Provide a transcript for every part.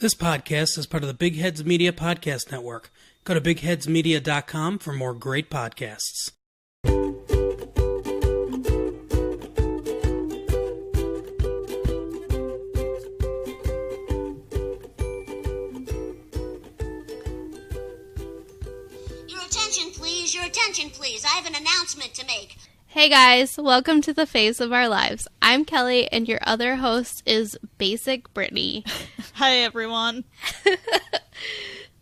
This podcast is part of the Big Heads Media Podcast Network. Go to bigheadsmedia.com for more great podcasts. Your attention, please. I have an announcement to make. Hey guys, welcome to the Faves of Our Lives. I'm Kelly, and your other host is Basic Brittany. Hi, everyone.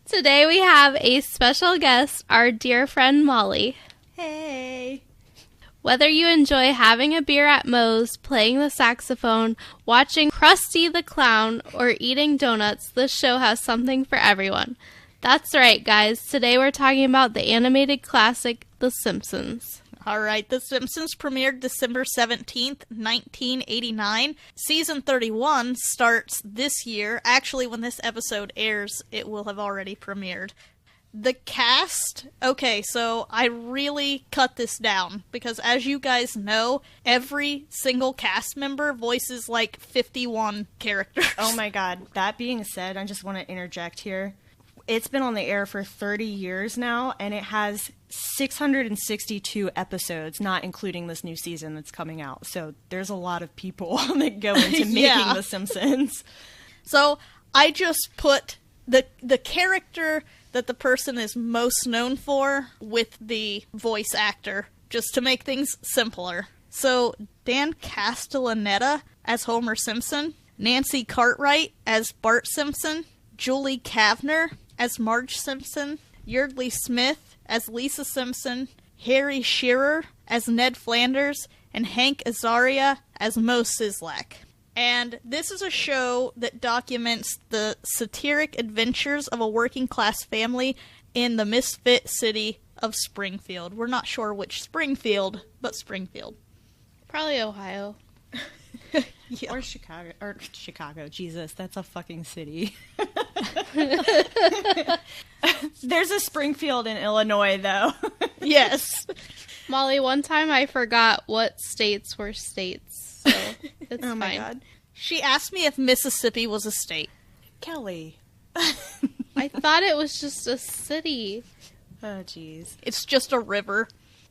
Today we have a special guest, our dear friend Molly. Hey. Whether you enjoy having a beer at Moe's, playing the saxophone, watching Krusty the Clown, or eating donuts, this show has something for everyone. That's right, guys. Today we're talking about the animated classic, The Simpsons. All right, The Simpsons premiered December 17th, 1989. Season 31 starts this year. Actually, when this episode airs, it will have already premiered. The cast... Okay, so I really cut this down, because as you guys know, every single cast member voices like 51 characters. Oh my god. That being said, I just want to interject here. It's been on the air for 30 years now, and it has 662 episodes, not including this new season that's coming out. So there's a lot of people that go into making The Simpsons. So I just put the character that the person is most known for with the voice actor, just to make things simpler. So Dan Castellaneta as Homer Simpson, Nancy Cartwright as Bart Simpson, Julie Kavner as Marge Simpson, Yeardley Smith as Lisa Simpson, Harry Shearer as Ned Flanders, and Hank Azaria as Moe Szyslak. And this is a show that documents the satiric adventures of a working-class family in the misfit city of Springfield. We're not sure which Springfield, but Springfield. Probably Ohio. Yeah. Or Chicago. Jesus, that's a fucking city. There's a Springfield in Illinois, though. Yes. Molly, one time I forgot what states were states, so it's Oh my fine. god. She asked me if Mississippi was a state. Kelly. I thought it was just a city. Oh, jeez. It's just a river.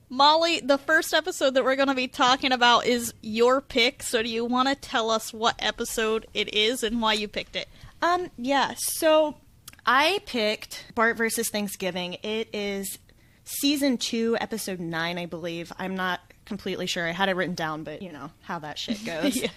Molly, the first episode that we're going to be talking about is your pick, so do you want to tell us what episode it is and why you picked it? Yeah, so I picked Bart vs. Thanksgiving. It is season 2, episode 9, I believe. I'm not completely sure. I had it written down, but you know how that shit goes. Yeah.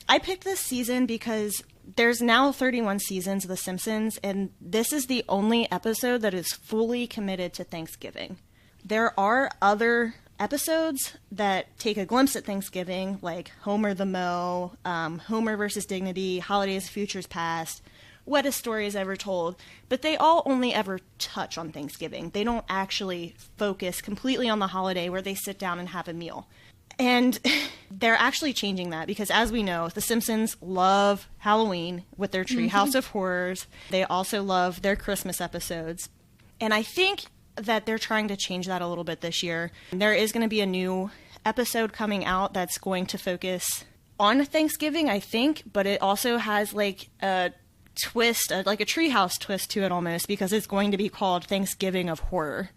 I picked this season because there's now 31 seasons of The Simpsons, and this is the only episode that is fully committed to Thanksgiving. There are other episodes that take a glimpse at Thanksgiving, like Homer the Moe, Homer vs. Dignity, Holidays, Futures Past, Wettest Stories Ever Told, but they all only ever touch on Thanksgiving. They don't actually focus completely on the holiday where they sit down and have a meal. And they're actually changing that because, as we know, The Simpsons love Halloween with their Treehouse of Horrors. They also love their Christmas episodes. And I think that they're trying to change that a little bit this year. There is going to be a new episode coming out that's going to focus on Thanksgiving, I think, but it also has like a twist, like a Treehouse twist to it almost, because it's going to be called Thanksgiving of Horror.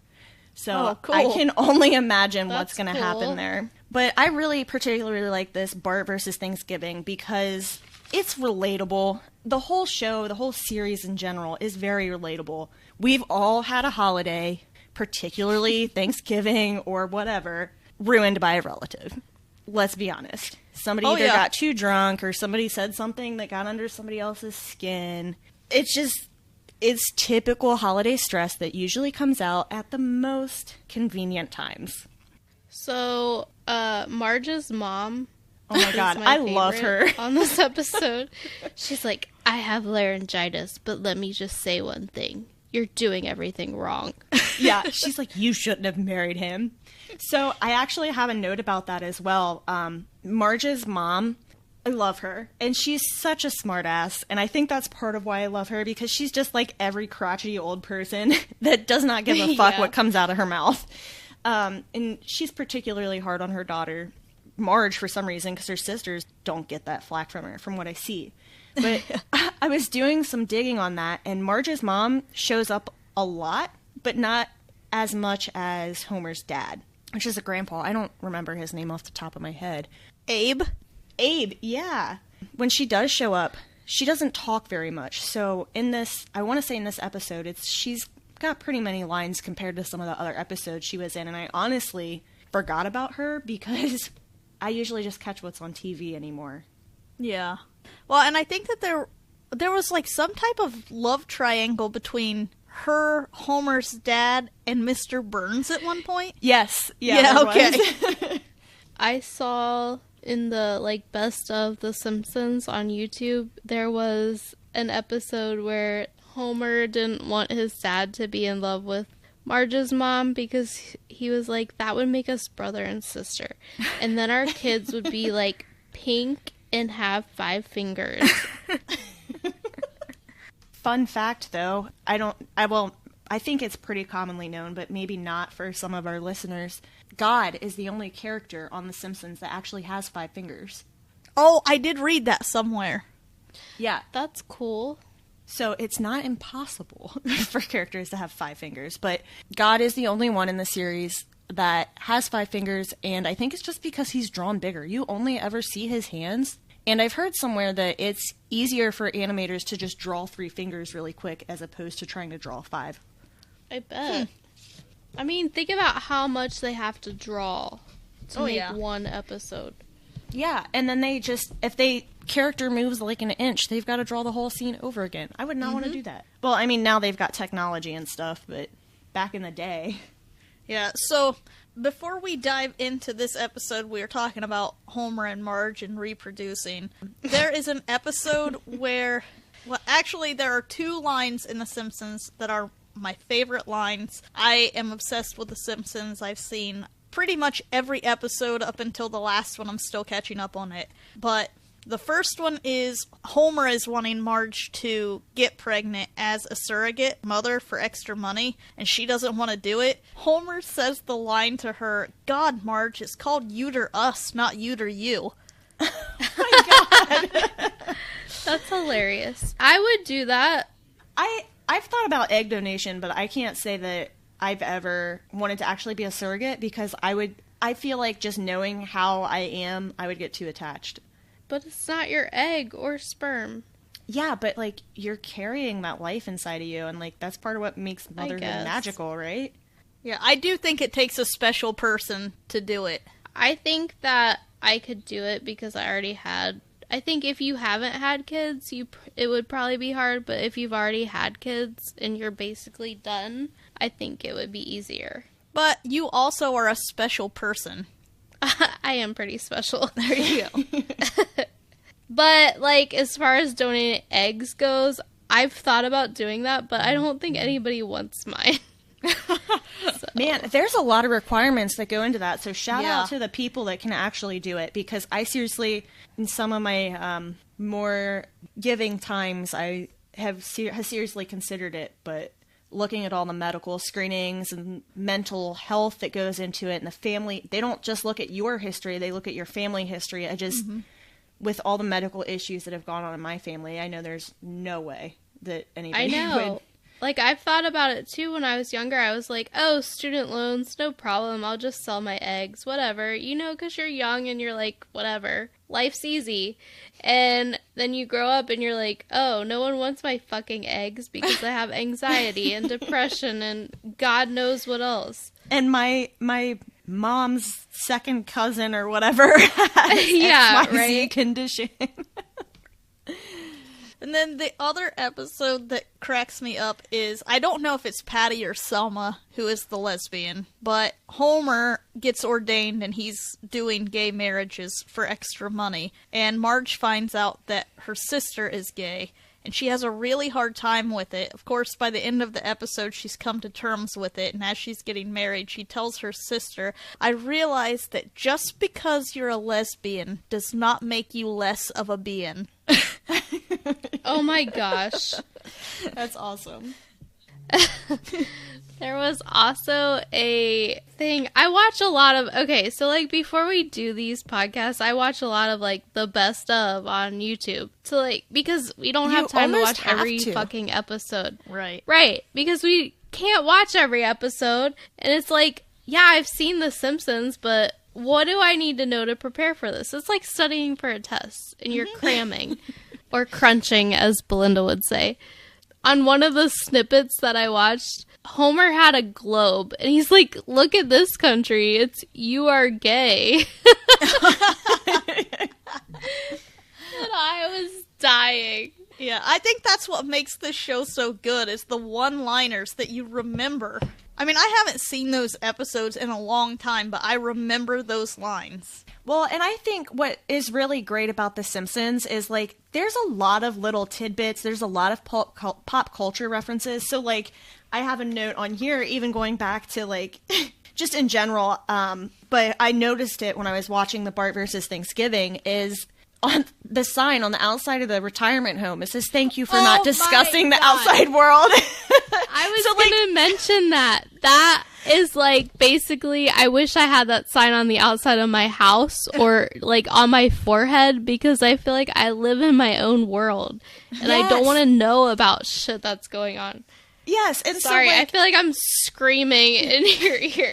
So cool. I can only imagine what's That's going to cool. happen there. But I really particularly like this Bart versus Thanksgiving because it's relatable. The whole show, the whole series in general is very relatable. We've all had a holiday, particularly Thanksgiving or whatever, ruined by a relative. Let's be honest. Somebody either got too drunk or somebody said something that got under somebody else's skin. It's typical holiday stress that usually comes out at the most convenient times. So, Marge's mom. Oh my god, I love her. On this episode, she's like, I have laryngitis, but let me just say one thing. You're doing everything wrong. Yeah, she's like, you shouldn't have married him. So I actually have a note about that as well. Marge's mom, I love her. And she's such a smartass. And I think that's part of why I love her, because she's just like every crotchety old person that does not give a fuck what comes out of her mouth. And she's particularly hard on her daughter, Marge, for some reason, because her sisters don't get that flack from her, from what I see. But I was doing some digging on that, and Marge's mom shows up a lot, but not as much as Homer's dad, which is a grandpa. I don't remember his name off the top of my head. Abe? Abe, yeah. When she does show up, she doesn't talk very much. So in this, I want to say in this episode, she's got pretty many lines compared to some of the other episodes she was in, and I honestly forgot about her because I usually just catch what's on TV anymore. Yeah. Well, and I think that there was like some type of love triangle between her, Homer's dad, and Mr. Burns at one point. Yes. Yeah, okay. I saw in the like best of The Simpsons on YouTube, there was an episode where Homer didn't want his dad to be in love with Marge's mom because he was like, that would make us brother and sister. And then our kids would be like pink and have 5 fingers. Fun fact though, I think it's pretty commonly known, but maybe not for some of our listeners. God is the only character on The Simpsons that actually has 5 fingers. Oh, I did read that somewhere. Yeah. That's cool. So it's not impossible for characters to have 5 fingers, but God is the only one in the series that has 5 fingers, and I think it's just because he's drawn bigger. You only ever see his hands, and I've heard somewhere that it's easier for animators to just draw 3 fingers really quick as opposed to trying to draw 5. I bet. I mean, think about how much they have to draw to make one episode. Yeah, and then they just, if they character moves like an inch, they've got to draw the whole scene over again. I would not want to do that. Well, I mean, now they've got technology and stuff, but back in the day. Yeah, so before we dive into this episode, we are talking about Homer and Marge and reproducing. There is an episode where, well, actually, there are 2 lines in The Simpsons that are my favorite lines. I am obsessed with The Simpsons. I've seen pretty much every episode up until the last one. I'm still catching up on it. But the first one is Homer is wanting Marge to get pregnant as a surrogate mother for extra money, and she doesn't want to do it. Homer says the line to her, God, Marge, it's called Uter Us, not Uter You. Oh my God. That's hilarious. I would do that. I've thought about egg donation, but I can't say that I've ever wanted to actually be a surrogate because I feel like just knowing how I am, I would get too attached. But it's not your egg or sperm. Yeah, but like you're carrying that life inside of you, and like that's part of what makes motherhood magical, right? Yeah, I do think it takes a special person to do it. I think that I could do it because I already had. I think if you haven't had kids, it would probably be hard, but if you've already had kids and you're basically done, I think it would be easier. But you also are a special person. I am pretty special. There you go. But, like, as far as donating eggs goes, I've thought about doing that, but I don't think anybody wants mine. So. Man, there's a lot of requirements that go into that, so shout out to the people that can actually do it, because I seriously, in some of my more giving times, I have seriously considered it, but looking at all the medical screenings and mental health that goes into it, and the family, they don't just look at your history, they look at your family history. I just, with all the medical issues that have gone on in my family, I know there's no way that anybody would. Like, I've thought about it, too, when I was younger. I was like, oh, student loans, no problem. I'll just sell my eggs, whatever. You know, because you're young and you're like, whatever. Life's easy. And then you grow up and you're like, oh, no one wants my fucking eggs because I have anxiety and depression and God knows what else. And my mom's second cousin or whatever has XYZ condition. And then the other episode that cracks me up is, I don't know if it's Patty or Selma who is the lesbian, but Homer gets ordained and he's doing gay marriages for extra money. And Marge finds out that her sister is gay, and she has a really hard time with it. Of course, by the end of the episode, she's come to terms with it, and as she's getting married, she tells her sister, I realize that just because you're a lesbian does not make you less of a being. Oh my gosh. That's awesome. There was also a thing. I watch a lot of, okay, so like before we do these podcasts, I watch a lot of like the best of on YouTube. So like, because we don't have time to watch every fucking episode. Right. Right. Because we can't watch every episode. And it's like, yeah, I've seen The Simpsons, but what do I need to know to prepare for this? It's like studying for a test and you're cramming or crunching, as Belinda would say. On one of the snippets that I watched, Homer had a globe, and he's like, look at this country. It's, you are gay. And I was dying. Yeah, I think that's what makes this show so good, is the one-liners that you remember. I mean, I haven't seen those episodes in a long time, but I remember those lines. Well, and I think what is really great about The Simpsons is, like, there's a lot of little tidbits. There's a lot of pop culture references. So, like, I have a note on here, even going back to, like, just in general, but I noticed it when I was watching the Bart versus Thanksgiving, is on the sign on the outside of the retirement home. It says, thank you for not discussing the outside world. I was going to mention that. That is like, basically, I wish I had that sign on the outside of my house or like on my forehead, because I feel like I live in my own world and I don't want to know about shit that's going on. Yes, and sorry, so, like, I feel like I'm screaming in your ear.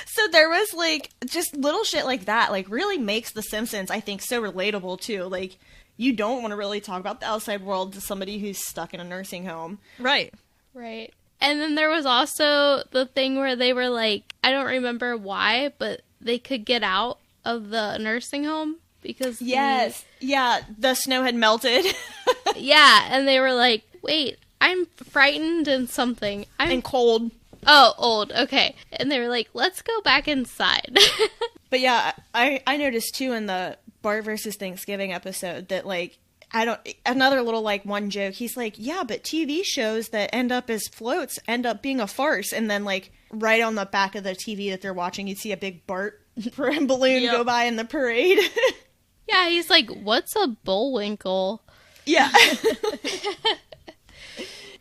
So there was, like, just little shit like that, like, really makes The Simpsons, I think, so relatable, too. Like, you don't want to really talk about the outside world to somebody who's stuck in a nursing home. Right. Right. And then there was also the thing where they were like, I don't remember why, but they could get out of the nursing home because... Yes. Yeah, the snow had melted. Yeah, and they were like, wait, I'm frightened and something. And cold. Oh, old. Okay. And they were like, let's go back inside. But yeah, I noticed too in the Bart versus Thanksgiving episode that, like, another little, like, one joke, he's like, yeah, but TV shows that end up as floats end up being a farce. And then, like, right on the back of the TV that they're watching, you see a big Bart balloon go by in the parade. Yeah, he's like, what's a Bullwinkle? Yeah.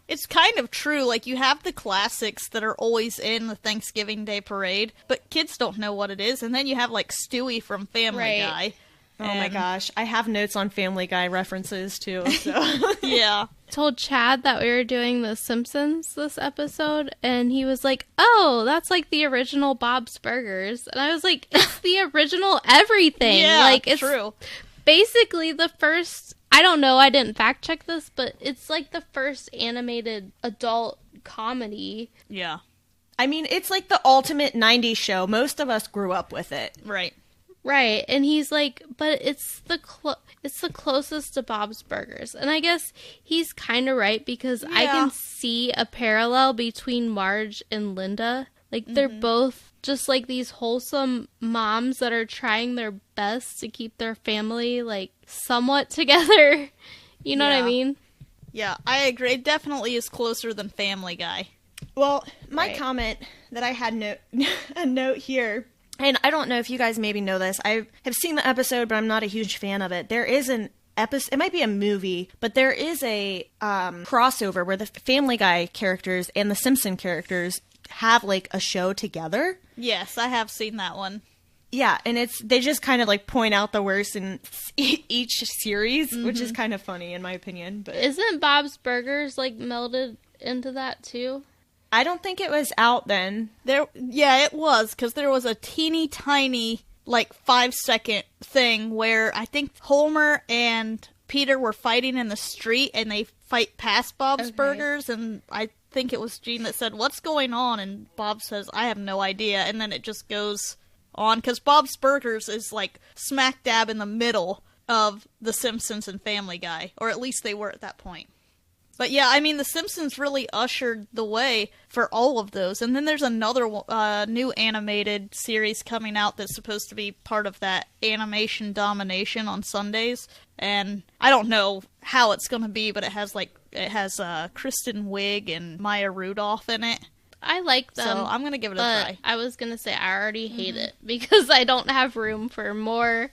It's kind of true. Like, you have the classics that are always in the Thanksgiving Day parade, but kids don't know what it is. And then you have, like, Stewie from Family Guy. Oh my gosh. I have notes on Family Guy references, too. So. Yeah. Told Chad that we were doing The Simpsons this episode, and he was like, oh, that's like the original Bob's Burgers. And I was like, it's the original everything. Yeah, like, it's true. Basically the first... I don't know, I didn't fact check this, but it's like the first animated adult comedy. Yeah. I mean, it's like the ultimate 90s show. Most of us grew up with it. Right. Right. And he's like, but it's the closest to Bob's Burgers. And I guess he's kind of right, because I can see a parallel between Marge and Linda. Like, they're both just like these wholesome moms that are trying their best to keep their family, like, somewhat together. You know what I mean? Yeah, I agree. It definitely is closer than Family Guy. Well, my comment that I had a note here, and I don't know if you guys maybe know this. I have seen the episode, but I'm not a huge fan of it. There is an episode, it might be a movie, but there is a crossover where the Family Guy characters and the Simpson characters have, like, a show together. Yes, I have seen that one. Yeah, and they just kind of, like, point out the worst in each series, which is kind of funny in my opinion. But isn't Bob's Burgers, like, melded into that too? I don't think it was out then. Yeah, it was, because there was a teeny tiny, like, 5-second thing where I think Homer and Peter were fighting in the street, and they fight past Bob's Burgers, and I think it was Gene that said, what's going on? And Bob says, I have no idea. And then it just goes on, because Bob's Burgers is, like, smack dab in the middle of The Simpsons and Family Guy, or at least they were at that point. But yeah, I mean, The Simpsons really ushered the way for all of those. And then there's another new animated series coming out that's supposed to be part of that animation domination on Sundays. And I don't know how it's going to be, but it has Kristen Wiig and Maya Rudolph in it. I like them. So I'm going to give it a try. I was going to say I already hate it because I don't have room for more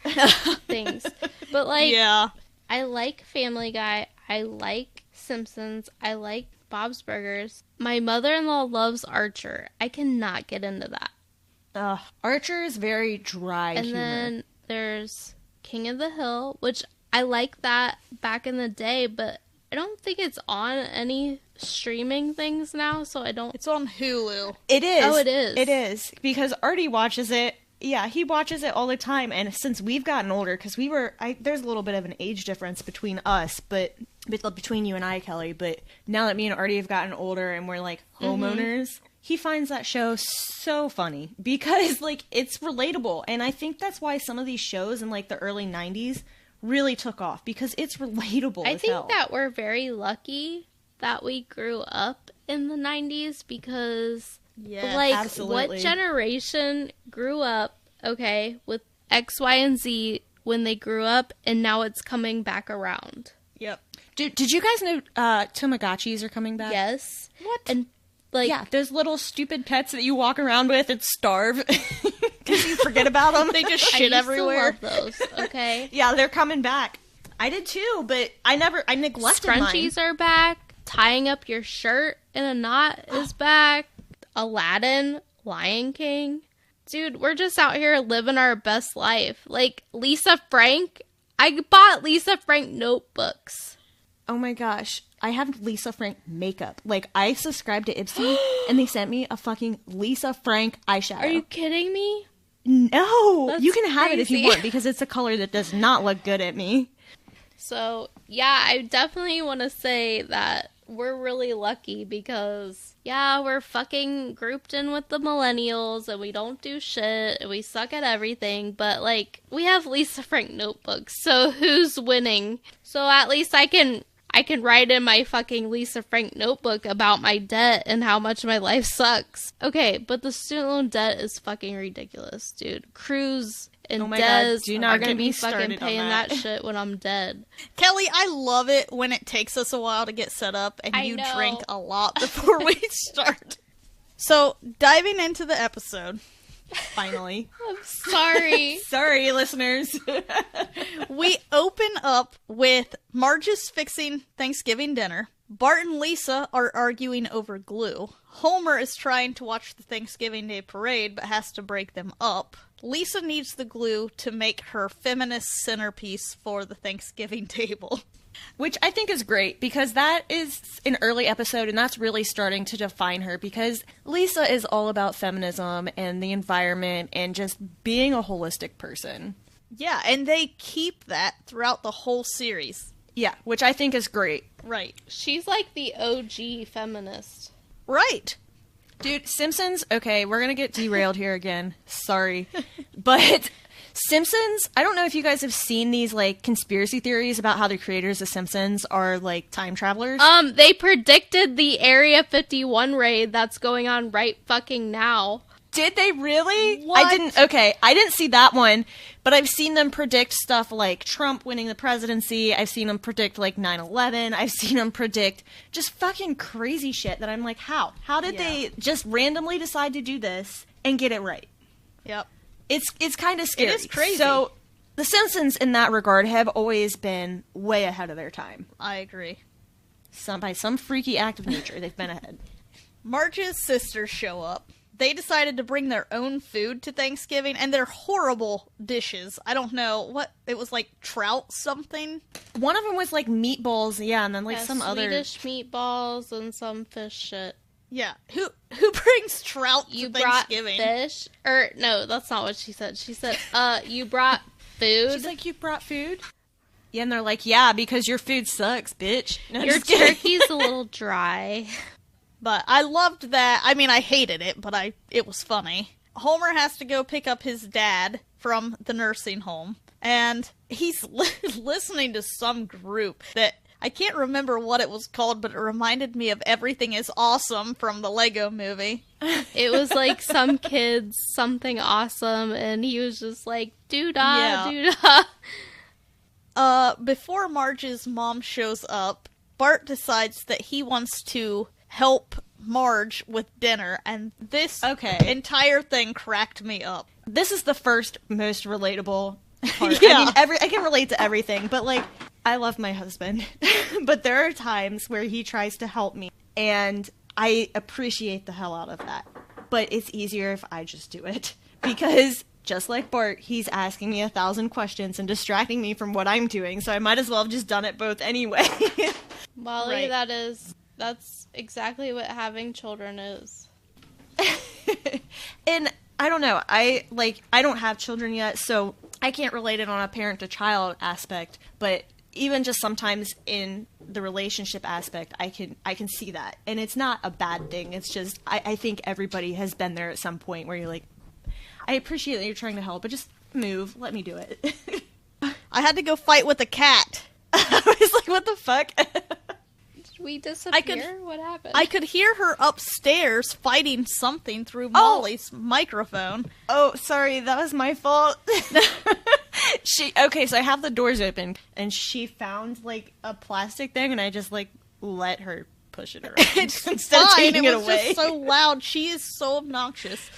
things. But, like, yeah. I like Family Guy. I like Simpsons. I like Bob's Burgers. My mother-in-law loves Archer. I cannot get into that. Archer is very dry And humor. then there's King of the Hill, which I like that back in the day, but I don't think it's on any streaming things now, so I don't... It's on Hulu. It is. Oh, it is. It is. Because Artie watches it. Yeah, he watches it all the time. And since we've gotten older, because there's a little bit of an age difference between us, but between you and I, Kelly. But now that me and Artie have gotten older and we're like homeowners, he finds that show so funny because like it's relatable. And I think that's why some of these shows in like the early 90s really took off, because it's relatable. I as think hell. that we're very lucky that we grew up in the 90s because, Yeah, like, absolutely. what generation grew up, okay, with X, Y, and Z when they grew up, and now it's coming back around? Yep. Did you guys know Tamagotchis are coming back? Yes. What? And, like, Yeah, those little stupid pets that you walk around with and starve because you forget about them. They just I shit used everywhere. to love those, okay? Yeah, they're coming back. I did too, but I neglected Scrunchies are back. Tying up your shirt in a knot is back. Aladdin, Lion King. Dude, we're just out here living our best life. Like, Lisa Frank. I bought Lisa Frank notebooks. Oh my gosh. I have Lisa Frank makeup. Like, I subscribed to Ipsy, and they sent me a fucking Lisa Frank eyeshadow. Are you kidding me? No! That's you can have it if you crazy. want, because it's a color that does not look good at me. So, yeah, I definitely want to say that we're really lucky because, yeah, we're fucking grouped in with the millennials and we don't do shit and we suck at everything, but, like, we have Lisa Frank notebooks, so who's winning? So at least I can write in my fucking Lisa Frank notebook about my debt and how much my life sucks. Okay, but the student loan debt is fucking ridiculous, dude. Cruz and Oh my God, Des do not are gonna get be me fucking started on paying that. that shit when I'm dead. Kelly, I love it when it takes us a while to get set up and I you know. drink a lot before we start. So, diving into the episode, Finally. I'm sorry. Sorry, listeners. we open up with Marge is fixing Thanksgiving dinner. Bart and Lisa are arguing over glue. Homer is trying to watch the Thanksgiving Day parade but has to break them up. Lisa needs the glue to make her feminist centerpiece for the Thanksgiving table. Which I think is great, because that is an early episode, and that's really starting to define her, because Lisa is all about feminism and the environment and just being a holistic person. Yeah, and they keep that throughout the whole series. Yeah, which I think is great. Right. She's like the OG feminist. Right. Dude, Simpsons, okay, we're gonna get derailed here again. Sorry. But Simpsons, I don't know if you guys have seen these, like, conspiracy theories about how the creators of Simpsons are, like, time travelers. They predicted the Area 51 raid that's going on right fucking now. Did they really? What? I didn't see that one, but I've seen them predict stuff like Trump winning the presidency. I've seen them predict, like, 9/11. I've seen them predict just fucking crazy shit that I'm like, how? How did they just randomly decide to do this and get it right? Yep. It's kind of scary. is crazy. So, The Simpsons, in that regard, have always been way ahead of their time. I agree. By some freaky act of nature, they've been ahead. Marge's sisters show up. They decided to bring their own food to Thanksgiving, and they're horrible dishes. I don't know what it was, like trout something. One of them was like meatballs, yeah, and then like Yeah, some other. Swedish meatballs and some fish shit. Yeah, who brings trout You to brought Thanksgiving? fish? Or, no, that's not what she said. She said, you brought food? She's like, you brought food? Yeah, and they're like, yeah, because your food sucks, bitch. No, Your just kidding. turkey's a little dry. But I loved that. I mean, I hated it, but it was funny. Homer has to go pick up his dad from the nursing home, and he's listening to some group that I can't remember what it was called, but it reminded me of Everything is Awesome from the Lego movie. It was like some kids, something awesome, and he was just like, doo-dah, Yeah. doo-dah. Before Marge's mom shows up, Bart decides that he wants to help Marge with dinner, and this entire thing cracked me up. This is the first most relatable part. Yeah. I mean, I can relate to everything, but like, I love my husband, but there are times where he tries to help me, and I appreciate the hell out of that. But it's easier if I just do it, because just like Bart, he's asking me 1,000 questions and distracting me from what I'm doing, so I might as well have just done it both anyway. Molly, Right. that's exactly what having children is. And I don't know, I don't have children yet, so I can't relate it on a parent-to-child aspect, but even just sometimes in the relationship aspect, I can see that. And it's not a bad thing, it's just, I think everybody has been there at some point where you're like, I appreciate that you're trying to help, but just move, let me do it. I had to go fight with a cat. I was like, what the fuck? Did we disappear? What happened? I could hear her upstairs fighting something through Molly's microphone. Oh, sorry, that was my fault. Okay, so I have the doors open, and she found, like, a plastic thing, and I just, like, let her push it around. It's instead of fine. taking It it was away. just so loud. She is so obnoxious.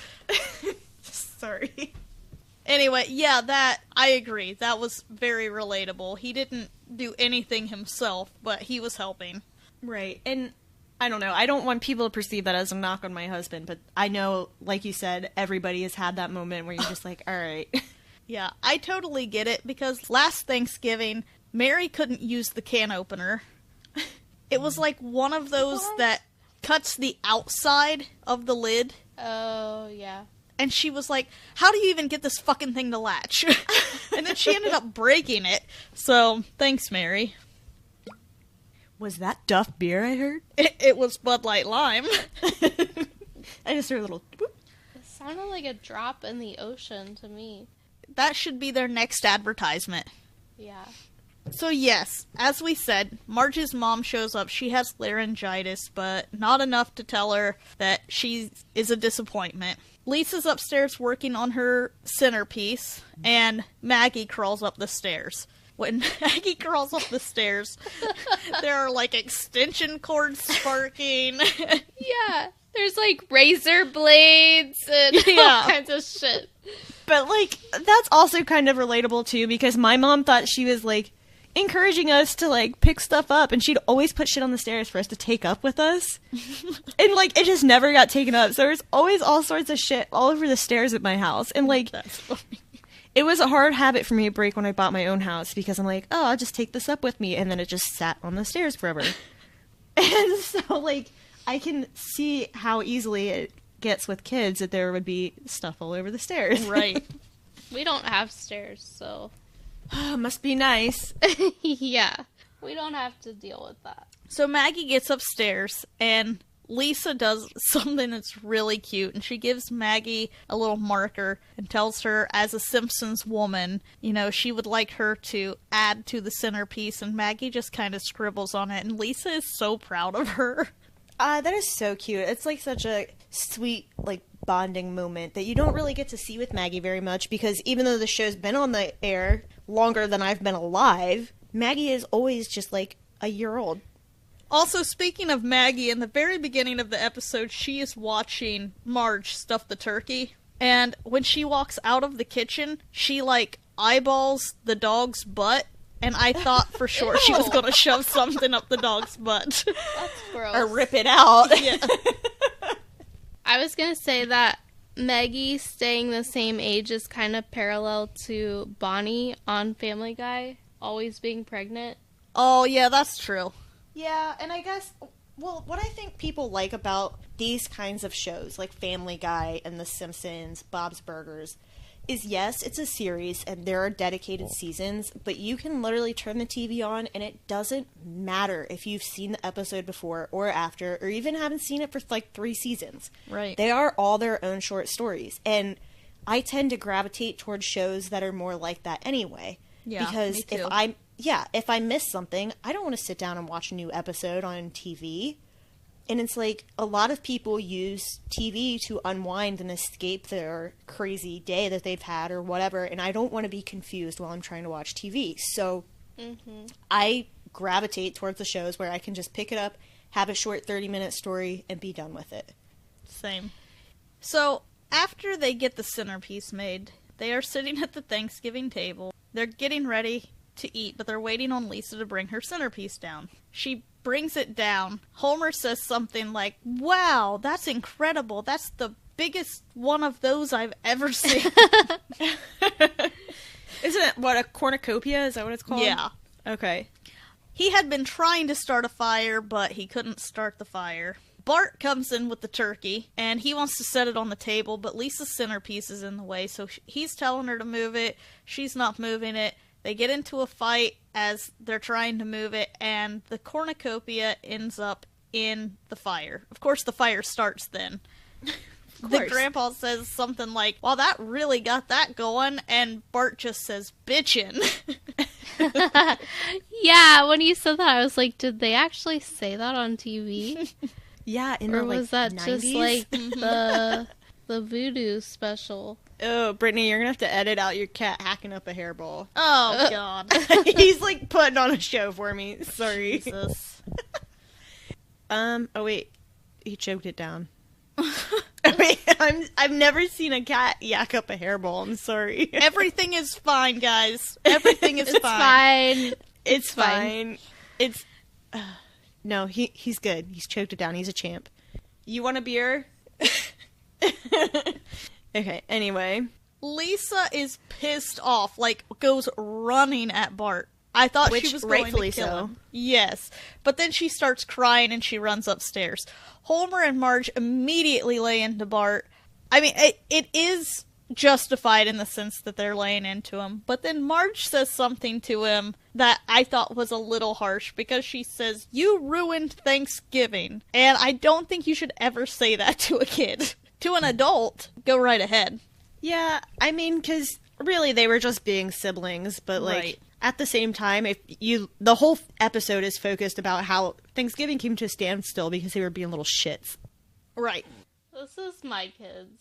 Sorry. Anyway, yeah, that, I agree. That was very relatable. He didn't do anything himself, but he was helping. Right, and I don't know, I don't want people to perceive that as a knock on my husband, but I know, like you said, everybody has had that moment where you're just like, alright. Yeah, I totally get it, because last Thanksgiving, Mary couldn't use the can opener. It was like one of those that cuts the outside of the lid. Oh, yeah. And she was like, how do you even get this fucking thing to latch? And then she ended up breaking it. So, thanks, Mary. Was that Duff beer I heard? It was Bud Light Lime. I just heard a little whoop. It sounded like a drop in the ocean to me. That should be their next advertisement. Yeah. So yes, as we said, Marge's mom shows up. She has laryngitis, but not enough to tell her that she is a disappointment. Lisa's upstairs working on her centerpiece, and Maggie crawls up the stairs. When Maggie crawls up the stairs, there are, like, extension cords sparking. Yeah. There's, like, razor blades and all kinds of shit. But, like, that's also kind of relatable, too, because my mom thought she was, like, encouraging us to, like, pick stuff up, and she'd always put shit on the stairs for us to take up with us. And, like, it just never got taken up, so there's always all sorts of shit all over the stairs at my house. And, like, That's funny. it was a hard habit for me to break when I bought my own house, because I'm like, oh, I'll just take this up with me, and then it just sat on the stairs forever. And so, like, I can see how easily it gets with kids that there would be stuff all over the stairs. Right. We don't have stairs, so... Must be nice. Yeah. We don't have to deal with that. So Maggie gets upstairs, and Lisa does something that's really cute, and she gives Maggie a little marker and tells her, as a Simpsons woman, you know, she would like her to add to the centerpiece, and Maggie just kind of scribbles on it, and Lisa is so proud of her. That is so cute. It's like such a sweet, like, bonding moment that you don't really get to see with Maggie very much, because even though the show's been on the air longer than I've been alive, Maggie is always just like a year old. Also, speaking of Maggie, in the very beginning of the episode, she is watching Marge stuff the turkey, and when she walks out of the kitchen, she, like, eyeballs the dog's butt, and I thought for sure she was going to shove something up the dog's butt. That's gross. Or rip it out. Yeah. I was gonna say that Maggie staying the same age is kind of parallel to Bonnie on Family Guy, always being pregnant. Oh, yeah, that's true. Yeah, and I guess, well, what I think people like about these kinds of shows, like Family Guy and The Simpsons, Bob's Burgers, is yes, it's a series and there are dedicated seasons, but you can literally turn the TV on and it doesn't matter if you've seen the episode before or after, or even haven't seen it for like 3 seasons. Right. They are all their own short stories, and I tend to gravitate towards shows that are more like that anyway. Yeah, because me too. if I miss something, I don't want to sit down and watch a new episode on TV. And it's like, a lot of people use TV to unwind and escape their crazy day that they've had or whatever, and I don't want to be confused while I'm trying to watch TV. So I gravitate towards the shows where I can just pick it up, have a short 30-minute story, and be done with it. Same. So, after they get the centerpiece made, they are sitting at the Thanksgiving table. They're getting ready to eat, but they're waiting on Lisa to bring her centerpiece down. She brings it down. Homer says something like, "Wow, that's incredible. That's the biggest one of those I've ever seen." Isn't it, what, a cornucopia? Is that what it's called? Yeah. Okay. He had been trying to start a fire, but he couldn't start the fire. Bart comes in with the turkey, and he wants to set it on the table, but Lisa's centerpiece is in the way, so he's telling her to move it. She's not moving it. They get into a fight as they're trying to move it, and the cornucopia ends up in the fire. Of course, the fire starts then. The grandpa says something like, "Well, that really got that going," and Bart just says, "Bitchin'." Yeah, when you said that, I was like, did they actually say that on TV? Yeah, in Or the, was that 90s? just like the voodoo special? Oh, Brittany, you're gonna have to edit out your cat hacking up a hairball. Oh, God. He's like putting on a show for me. Sorry. Jesus. Oh wait, he choked it down. I mean, I've never seen a cat yak up a hairball. I'm sorry. Everything is fine, guys. Everything is It's fine. It's fine. fine. It's no, he's good. He's choked it down. He's a champ. You want a beer? Okay. Anyway, Lisa is pissed off, like, goes running at Bart. I thought Which, she was going rightfully to kill so. him. Yes. But then she starts crying and she runs upstairs. Homer and Marge immediately lay into Bart. I mean, it is justified in the sense that they're laying into him. But then Marge says something to him that I thought was a little harsh, because she says, "You ruined Thanksgiving." And I don't think you should ever say that to a kid. To an adult, go right ahead. yeah, I mean, because really they were just being siblings, but like Right. at the same time, the whole episode is focused about how Thanksgiving came to a standstill because they were being little shits. Right. This is my kids.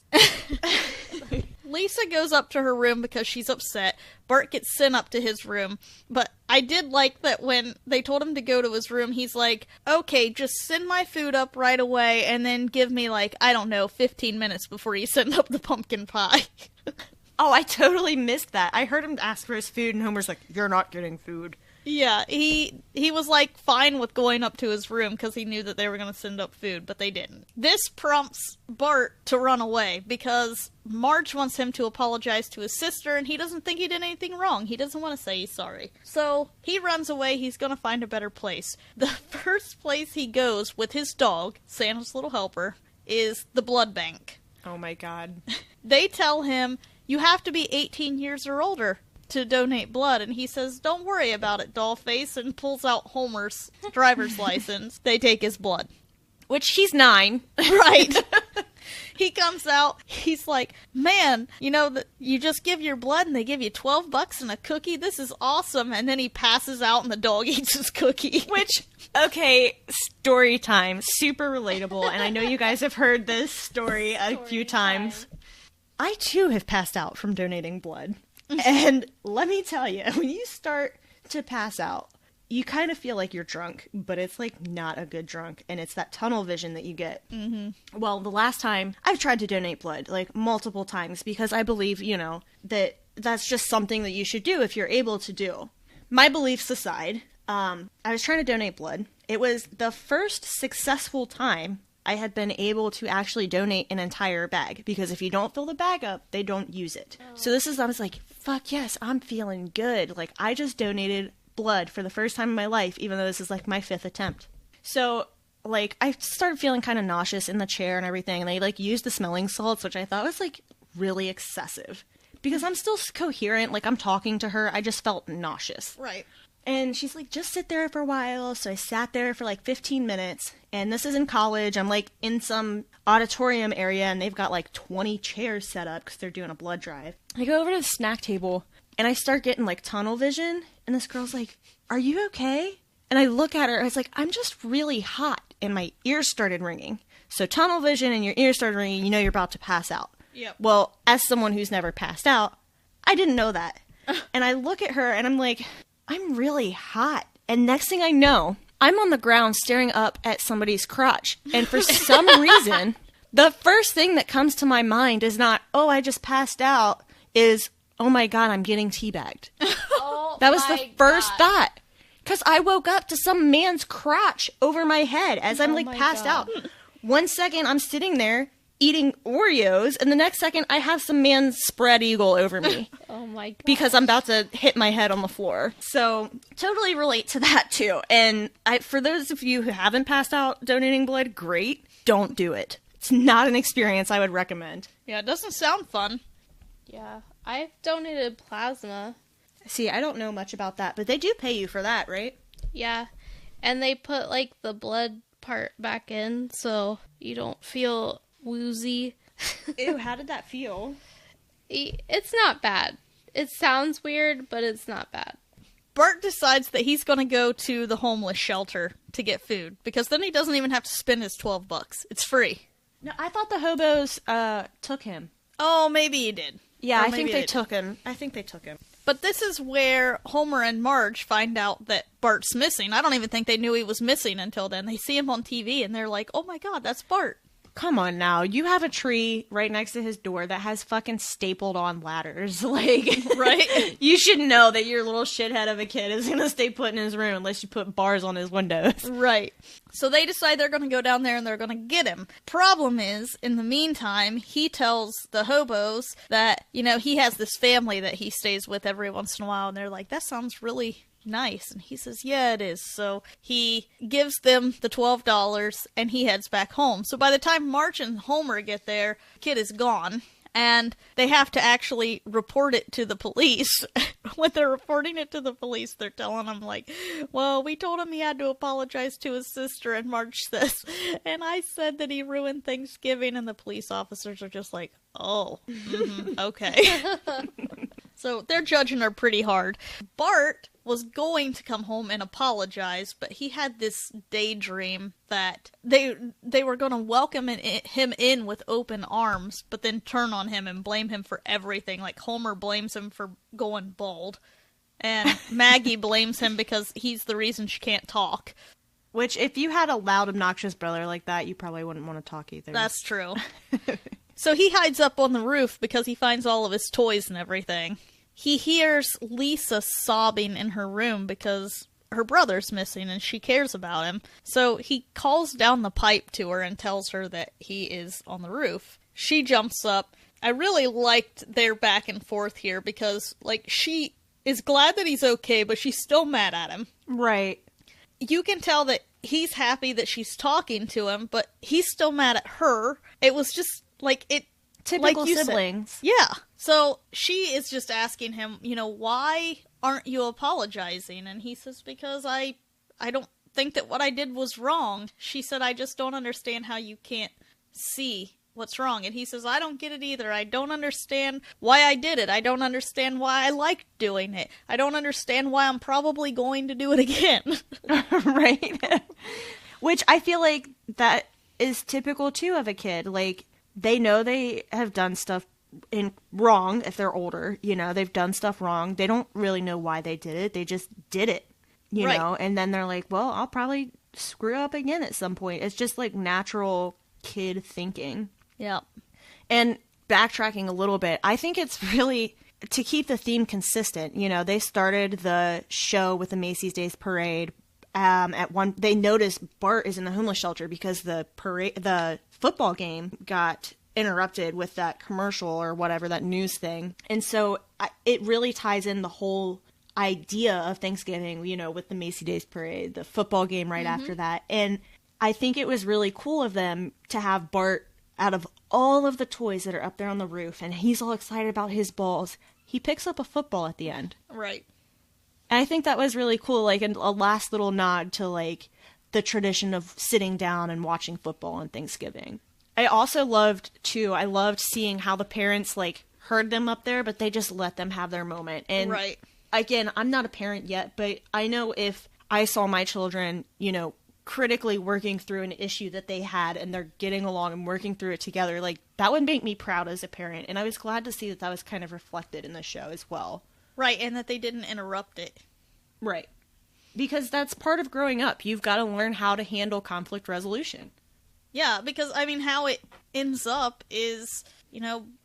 Lisa goes up to her room because she's upset. Bart gets sent up to his room. But I did like that when they told him to go to his room, he's like, "Okay, just send my food up right away and then give me, like, I don't know, 15 minutes before you send up the pumpkin pie." Oh, I totally missed that. I heard him ask for his food, and Homer's like, "You're not getting food." Yeah, he was, like, fine with going up to his room because he knew that they were going to send up food, but they didn't. This prompts Bart to run away because Marge wants him to apologize to his sister, and he doesn't think he did anything wrong. He doesn't want to say he's sorry. So he runs away. He's going to find a better place. The first place he goes with his dog, Santa's little helper, is the blood bank. Oh my god. They tell him, "You have to be 18 years or older to donate blood," and he says, "Don't worry about it, dollface," and pulls out Homer's driver's license. They take his blood. Which he's 9. Right. He comes out, he's like, "Man, you know, you just give your blood and they give you $12 and a cookie. This is awesome." And then he passes out and the dog eats his cookie. Which, okay, story time. Super relatable, and I know you guys have heard this story a few times. I, too, have passed out from donating blood. And let me tell you, when you start to pass out, you kind of feel like you're drunk, but it's like not a good drunk, and it's that tunnel vision that you get. Mm-hmm. Well, the last time I've tried to donate blood, like multiple times, because I believe, you know, that that's just something that you should do if you're able to do. My beliefs aside, I was trying to donate blood. It was the first successful time I had been able to actually donate an entire bag, because if you don't fill the bag up, they don't use it. Oh. So I was like, fuck yes, I'm feeling good. Like, I just donated blood for the first time in my life, even though this is like my 5th attempt. So, like, I started feeling kind of nauseous in the chair and everything, and they like used the smelling salts, which I thought was like really excessive, because I'm still coherent, like I'm talking to her, I just felt nauseous. Right. And she's like, "Just sit there for a while." So I sat there for like 15 minutes. And this is in college. I'm like in some auditorium area, and they've got like 20 chairs set up because they're doing a blood drive. I go over to the snack table, and I start getting like tunnel vision. And this girl's like, "Are you okay?" And I look at her, and I was like, "I'm just really hot." And my ears started ringing. So tunnel vision and your ears started ringing, you know you're about to pass out. Yep. Well, as someone who's never passed out, I didn't know that. And I look at her, and I'm like, I'm really hot. And next thing I know, I'm on the ground staring up at somebody's crotch. And for some reason, the first thing that comes to my mind is not, "Oh, I just passed out," is, "Oh my god, I'm getting teabagged." Oh That was the first thought. Because I woke up to some man's crotch over my head as I'm passed out. 1 second I'm sitting there eating Oreos, and the next second I have some man's spread eagle over me. Oh my god. Because I'm about to hit my head on the floor. So, totally relate to that too. And for those of you who haven't passed out donating blood, great. Don't do it. It's not an experience I would recommend. Yeah, it doesn't sound fun. Yeah, I've donated plasma. See, I don't know much about that, but they do pay you for that, right? Yeah, and they put, like, the blood part back in, so you don't feel woozy. Ew, how did that feel? It's not bad. It sounds weird, but it's not bad. Bart decides that he's going to go to the homeless shelter to get food, because then he doesn't even have to spend his $12. It's free. No, I thought the hobos took him. Oh, maybe he did. Yeah, Or I think maybe they took him. I think they took him. But this is where Homer and Marge find out that Bart's missing. I don't even think they knew he was missing until then. They see him on TV, and they're like, oh my god, that's Bart. Come on now. You have a tree right next to his door that has fucking stapled on ladders. Like, Right? You should know that your little shithead of a kid is going to stay put in his room unless you put bars on his windows. Right. So they decide they're going to go down there and they're going to get him. Problem is, in the meantime, he tells the hobos that, he has this family that he stays with every once in a while, and they're like, that sounds really nice. And he says, yeah, it is. So he gives them the $12 and he heads back home. So by the time Marge and Homer get there, the kid is gone. And they have to actually report it to the police. When they're reporting it to the police, they're telling him, like, well, we told him he had to apologize to his sister, and Marge says, and I said that he ruined Thanksgiving, and the police officers are just like, oh, okay. So they're judging her pretty hard. Bart was going to come home and apologize, but he had this daydream that they were going to welcome him in with open arms, but then turn on him and blame him for everything. Like Homer blames him for going bald, and Maggie blames him because he's the reason she can't talk. Which, if you had a loud, obnoxious brother like that, you probably wouldn't want to talk either. That's true. So he hides up on the roof because he finds all of his toys and everything. He hears Lisa sobbing in her room because her brother's missing and she cares about him. So he calls down the pipe to her and tells her that he is on the roof. She jumps up. I really liked their back and forth here because, like, she is glad that he's okay, but she's still mad at him. Right. You can tell that he's happy that she's talking to him, but he's still mad at her. It was just, like, it... Typical like siblings. Yeah. So she is just asking him, why aren't you apologizing? And he says, because I don't think that what I did was wrong. She said, I just don't understand how you can't see what's wrong. And he says, I don't get it either. I don't understand why I did it. I don't understand why I liked doing it. I don't understand why I'm probably going to do it again. Right. Which I feel like that is typical, too, of a kid. Like, they know they have done stuff wrong if they're older. They've done stuff wrong. They don't really know why they did it. They just did it, Right. And then they're like, well, I'll probably screw up again at some point. It's just like natural kid thinking. Yeah. And backtracking a little bit, I think it's really to keep the theme consistent. They started the show with the Macy's Days Parade. They noticed Bart is in the homeless shelter because the football game got interrupted with that commercial or whatever, that news thing. And so it really ties in the whole idea of Thanksgiving, with the Macy's Days Parade, the football game right after that. And I think it was really cool of them to have Bart, out of all of the toys that are up there on the roof, and he's all excited about his balls, he picks up a football at the end. Right. And I think that was really cool, like a last little nod to, like, the tradition of sitting down and watching football on Thanksgiving. I also loved seeing how the parents, like, heard them up there, but they just let them have their moment. And Right. Again, I'm not a parent yet, but I know if I saw my children, critically working through an issue that they had and they're getting along and working through it together, like, that would make me proud as a parent. And I was glad to see that was kind of reflected in the show as well. Right, and that they didn't interrupt it. Right. Because that's part of growing up. You've got to learn how to handle conflict resolution. Yeah, because, how it ends up is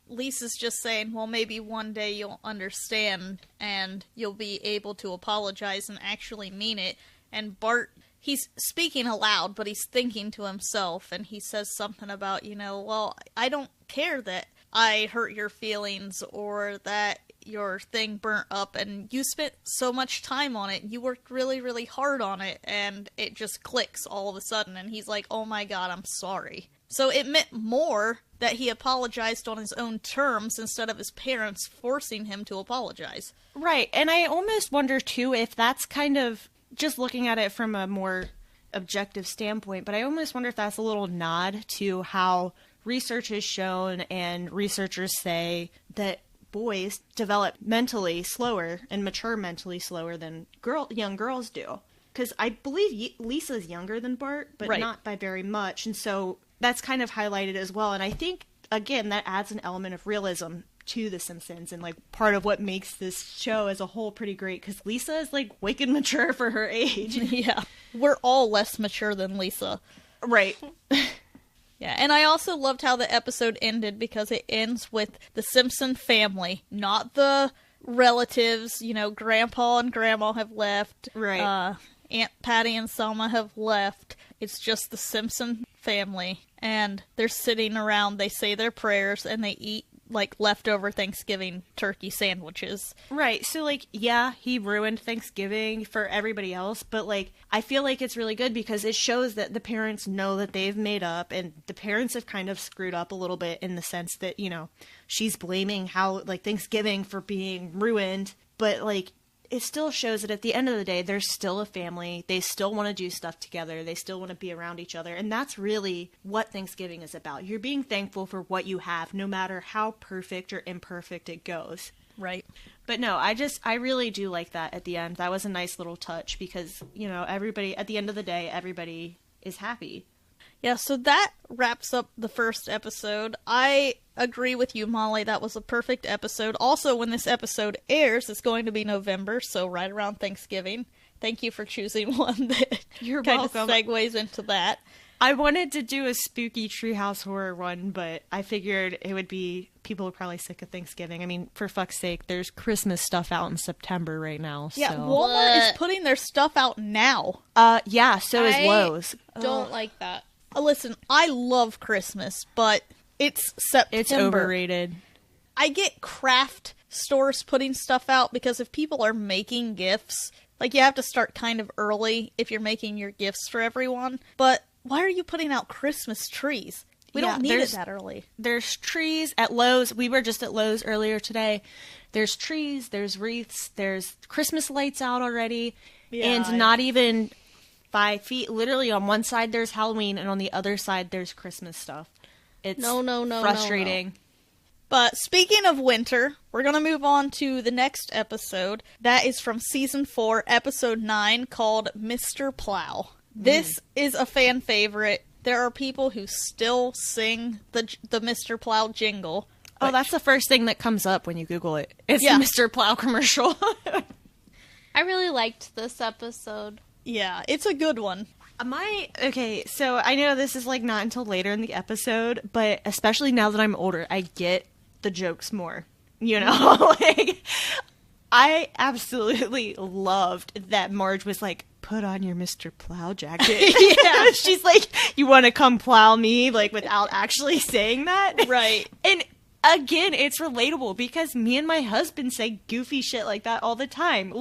Lisa's just saying, well, maybe one day you'll understand and you'll be able to apologize and actually mean it. And Bart, he's speaking aloud, but he's thinking to himself, and he says something about, well, I don't care that I hurt your feelings or that your thing burnt up, and you spent so much time on it. You worked really, really hard on it, and it just clicks all of a sudden, and he's like, oh my god, I'm sorry. So it meant more that he apologized on his own terms instead of his parents forcing him to apologize. Right, and I almost wonder, too, if that's kind of just looking at it from a more objective standpoint, but I almost wonder if that's a little nod to how research has shown and researchers say that boys develop mentally slower and mature mentally slower than young girls do. Because I believe Lisa's younger than Bart, but right. Not by very much, and so that's kind of highlighted as well, and I think, again, that adds an element of realism to The Simpsons, and part of what makes this show as a whole pretty great, because Lisa is wicked mature for her age. Yeah, we're all less mature than Lisa. Right. Yeah, and I also loved how the episode ended, because it ends with the Simpson family, not the relatives. Grandpa and Grandma have left. Right. Aunt Patty and Selma have left. It's just the Simpson family, and they're sitting around, they say their prayers, and they eat leftover Thanksgiving turkey sandwiches. Right, so yeah, he ruined Thanksgiving for everybody else, but I feel like it's really good because it shows that the parents know that they've made up, and the parents have kind of screwed up a little bit in the sense that, she's blaming how Thanksgiving for being ruined, but it still shows that at the end of the day, they're still a family. They still want to do stuff together. They still want to be around each other. And that's really what Thanksgiving is about. You're being thankful for what you have, no matter how perfect or imperfect it goes. Right. But no, I really do like that at the end. That was a nice little touch because, everybody, at the end of the day, everybody is happy. Yeah, so that wraps up the first episode. I agree with you, Molly. That was a perfect episode. Also, when this episode airs, it's going to be November, so right around Thanksgiving. Thank you for choosing one that You're kind welcome. of segues into that. I wanted to do a spooky treehouse horror one, but I figured it would be... People are probably sick of Thanksgiving. I mean, for fuck's sake, there's Christmas stuff out in September right now, so... Yeah, Walmart is putting their stuff out now. Yeah, so is Lowe's. Don't like that. Listen, I love Christmas, but it's September. It's overrated. I get craft stores putting stuff out because if people are making gifts, you have to start kind of early if you're making your gifts for everyone. But why are you putting out Christmas trees? We don't need it that early. There's trees at Lowe's. We were just at Lowe's earlier today. There's trees, there's wreaths, there's Christmas lights out already, and not even 5 feet. Literally on one side there's Halloween, and on the other side there's Christmas stuff. It's frustrating. No. But speaking of winter, we're going to move on to the next episode. That is from Season 4, Episode 9, called Mr. Plow. This is a fan favorite. There are people who still sing the Mr. Plow jingle. Oh, that's the first thing that comes up when you Google it. It's the Mr. Plow commercial. I really liked this episode. Yeah, it's a good one. Okay, so I know this is not until later in the episode, but especially now that I'm older, I get the jokes more. I absolutely loved that Marge was put on your Mr. Plow jacket. Yeah. She's you want to come plow me? Without actually saying that. Right. And again, it's relatable because me and my husband say goofy shit like that all the time.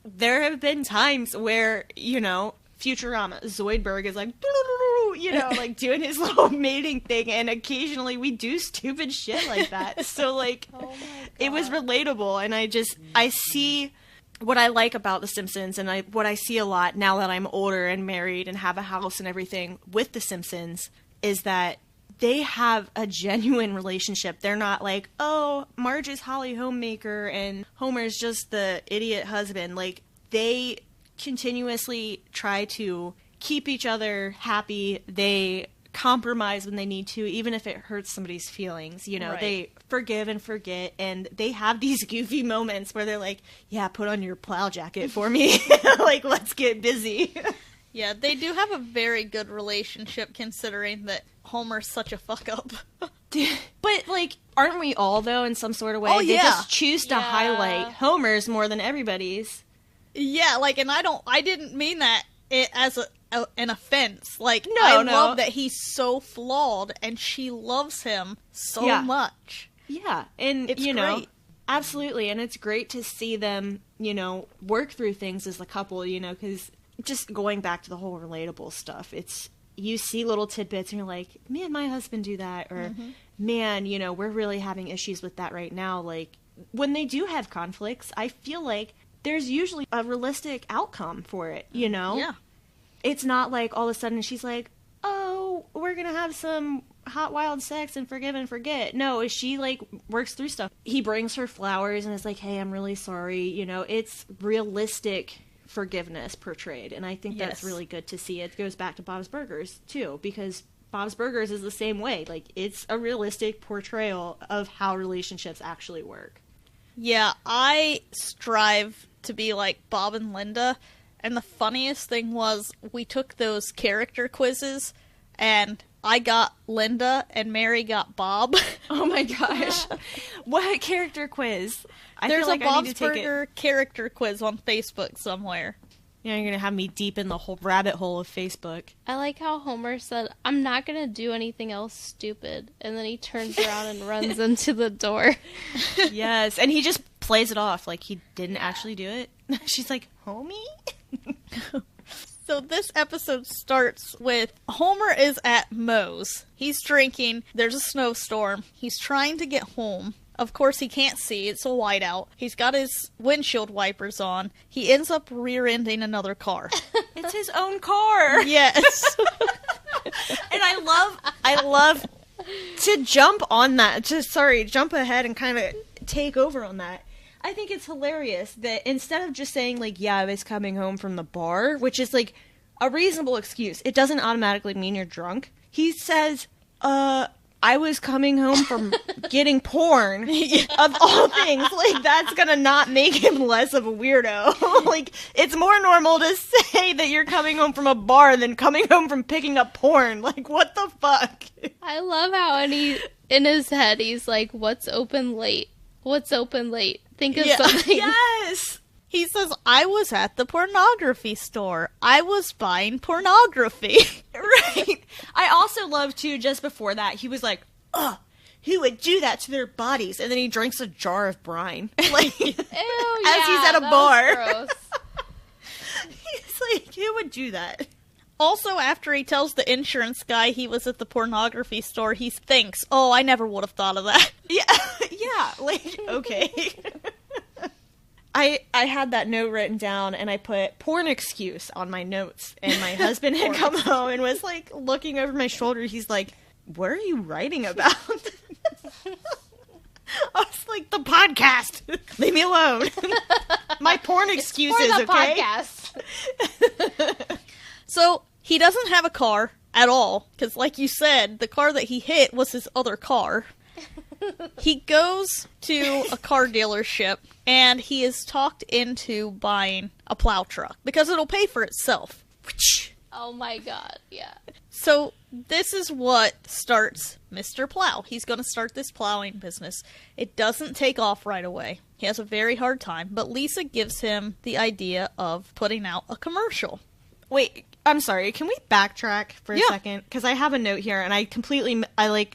There have been times where, Futurama, Zoidberg is doing his little mating thing, and occasionally we do stupid shit like that. So, it was relatable, and I see what I like about The Simpsons, and what I see a lot now that I'm older and married and have a house and everything with The Simpsons is that they have a genuine relationship. They're not oh, Marge is Holly Homemaker and Homer's just the idiot husband. They continuously try to keep each other happy. They compromise when they need to, even if it hurts somebody's feelings. Right. They forgive and forget, and they have these goofy moments where they're yeah, put on your plow jacket for me. Let's get busy. Yeah, they do have a very good relationship considering that Homer's such a fuck up. But, like, aren't we all, though, in some sort of way? Oh, They yeah. just choose to Yeah. highlight Homer's more than everybody's. Yeah, like, and I didn't mean that as an offense. Like, No, I no. love that he's so flawed, and she loves him so Yeah. much. Yeah, and, It's you know, great. absolutely, and it's great to see them, work through things as a couple, because just going back to the whole relatable stuff, it's, you see little tidbits and you're like, man, my husband do that, or man, we're really having issues with that right now. Like, when they do have conflicts, I feel like there's usually a realistic outcome for it, Yeah. It's not like all of a sudden she's like, oh, we're gonna have some hot wild sex and forgive and forget. No, she like works through stuff. He brings her flowers and is like, hey, I'm really sorry. It's realistic forgiveness portrayed, and I think that's Yes. really good to see. It goes back to Bob's Burgers too, because Bob's Burgers is the same way. Like, it's a realistic portrayal of how relationships actually work. Yeah, I strive to be like Bob and Linda, and the funniest thing was we took those character quizzes, and I got Linda and Mary got Bob. Oh my gosh. What character quiz? I There's feel like a I Bob's need to take it. Burger character quiz on Facebook somewhere. You're gonna have me deep in the whole rabbit hole of Facebook. I like how Homer said, I'm not going to do anything else stupid. And then he turns around and runs into the door. Yes, and he just plays it off like he didn't actually do it. She's like, homie? So this episode starts with Homer is at Moe's. He's drinking. There's a snowstorm. He's trying to get home. Of course, he can't see. It's a whiteout. He's got his windshield wipers on. He ends up rear-ending another car. It's his own car. Yes. And I love to jump on that. Jump ahead and kind of take over on that. I think it's hilarious that instead of just saying, like, yeah, I was coming home from the bar, which is, like, a reasonable excuse. It doesn't automatically mean you're drunk. He says, I was coming home from getting porn, of all things. Like, that's gonna not make him less of a weirdo. Like, it's more normal to say that you're coming home from a bar than coming home from picking up porn. Like, what the fuck? I love how in his head he's like, what's open late? What's open late? Think of something. Yes! He says, I was at the pornography store. I was buying pornography. Right. I also love, too, just before that, he was like, ugh, who would do that to their bodies? And then he drinks a jar of brine. Like, Ew, as yeah, he's at a that bar. was gross. He's like, who would do that? Also, after he tells the insurance guy he was at the pornography store, he thinks, oh, I never would have thought of that. Yeah, like, okay. I had that note written down, and I put porn excuse on my notes, and my husband had come home and was, like, looking over my shoulder. He's like, what are you writing about? I was like, the podcast. Leave me alone. My porn excuses, For the okay? podcast. So, he doesn't have a car at all, because like you said, the car that he hit was his other car. He goes to a car dealership, and he is talked into buying a plow truck, because it'll pay for itself. Oh my god, yeah. So, this is what starts Mr. Plow. He's going to start this plowing business. It doesn't take off right away. He has a very hard time, but Lisa gives him the idea of putting out a commercial. Wait, I'm sorry. Can we backtrack for a Yeah. second? Because I have a note here, and I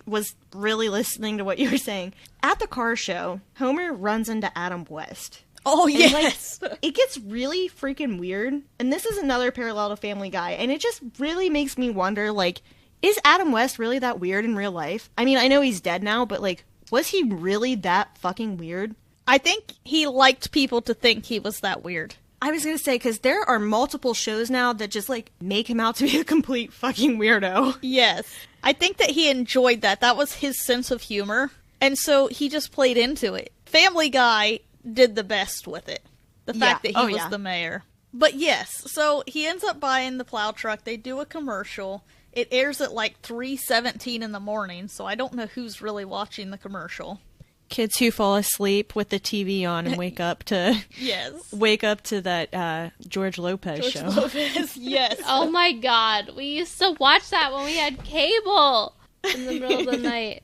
was really listening to what you were saying. At the car show, Homer runs into Adam West. Oh, And, yes! like, it gets really freaking weird. And this is another parallel to Family Guy. And it just really makes me wonder, like, is Adam West really that weird in real life? I mean, I know he's dead now, but, like, was he really that fucking weird? I think he liked people to think he was that weird. I was gonna say, because there are multiple shows now that just, like, make him out to be a complete fucking weirdo. Yes. I think that he enjoyed that. That was his sense of humor. And so he just played into it. Family Guy did the best with it. The fact that he was the mayor. But yes, so he ends up buying the plow truck. They do a commercial. It airs at like 3:17 in the morning, so I don't know who's really watching the commercial. Kids who fall asleep with the TV on and wake up to Yes. that George Lopez George show. Lopez, yes. Oh my god, we used to watch that when we had cable in the middle of the night.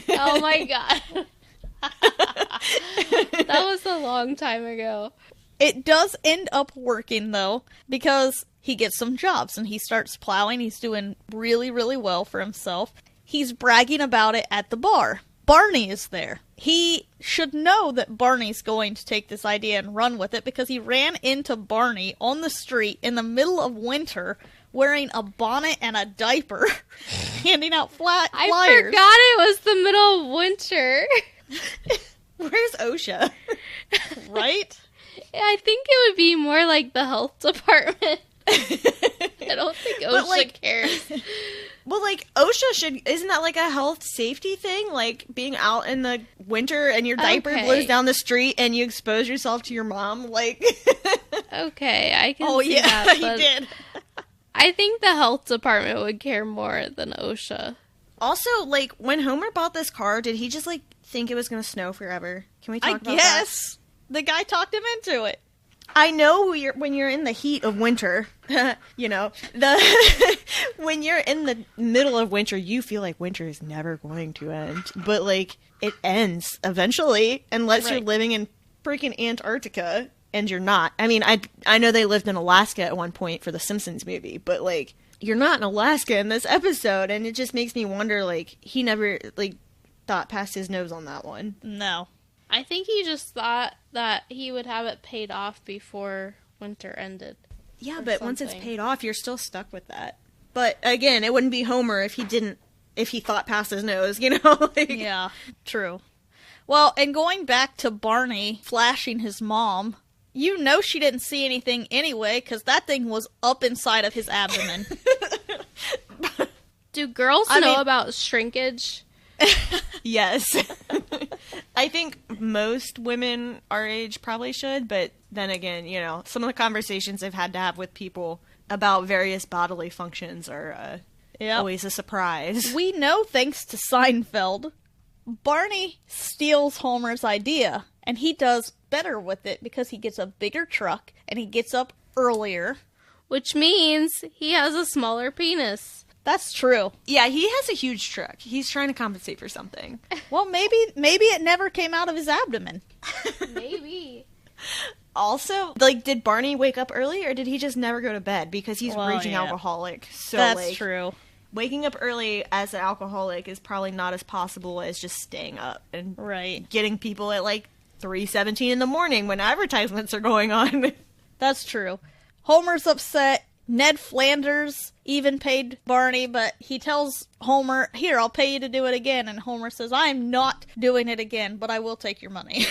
Oh my god. That was a long time ago. It does end up working, though, because he gets some jobs and he starts plowing. He's doing really, really well for himself. He's bragging about it at the bar. Barney is there. He should know that Barney's going to take this idea and run with it because he ran into Barney on the street in the middle of winter wearing a bonnet and a diaper, handing out flyers. I forgot it was the middle of winter. Where's OSHA? Right? I think it would be more like the health department. I don't think OSHA cares. Well, like, OSHA isn't that like a health safety thing? Like, being out in the winter and your diaper blows down the street and you expose yourself to your mom? Like, okay, I can see yeah, that. he But did. I think the health department would care more than OSHA. also, like, when Homer bought this car, did he just, like, think it was going to snow forever? Can we talk I about that? guess. The guy talked him into it. I know when you're in the heat of winter, you know, when you're in the middle of winter, you feel like winter is never going to end. But, like, it ends eventually, unless you're living in freaking Antarctica, and you're not. I mean, I know they lived in Alaska at one point for the Simpsons movie, but, like, you're not in Alaska in this episode, and it just makes me wonder, like, he never, like, thought past his nose on that one. No. I think he just thought that he would have it paid off before winter ended. Yeah, or but once it's something. paid off, you're still stuck with that. But again, it wouldn't be Homer if he thought past his nose, you know? Like, Yeah, true. Well, and going back to Barney flashing his mom, you know she didn't see anything anyway, because that thing was up inside of his abdomen. Do girls know about shrinkage? Yes. I think most women our age probably should, but then again, you know, some of the conversations I've had to have with people about various bodily functions are always a surprise. We know, thanks to Seinfeld, Barney steals Homer's idea, and he does better with it because he gets a bigger truck, and he gets up earlier. Which means he has a smaller penis. That's true. Yeah, he has a huge truck. He's trying to compensate for something. Well, maybe it never came out of his abdomen. Maybe. Also, like, did Barney wake up early, or did he just never go to bed? Because he's a raging yeah. alcoholic. So, That's like, true. waking up early as an alcoholic is probably not as possible as just staying up and Right. getting people at, like, 3:17 in the morning when advertisements are going on. That's true. Homer's upset. Ned Flanders even paid Barney, but he tells Homer, "Here, I'll pay you to do it again." And Homer says, "I am not doing it again, but I will take your money."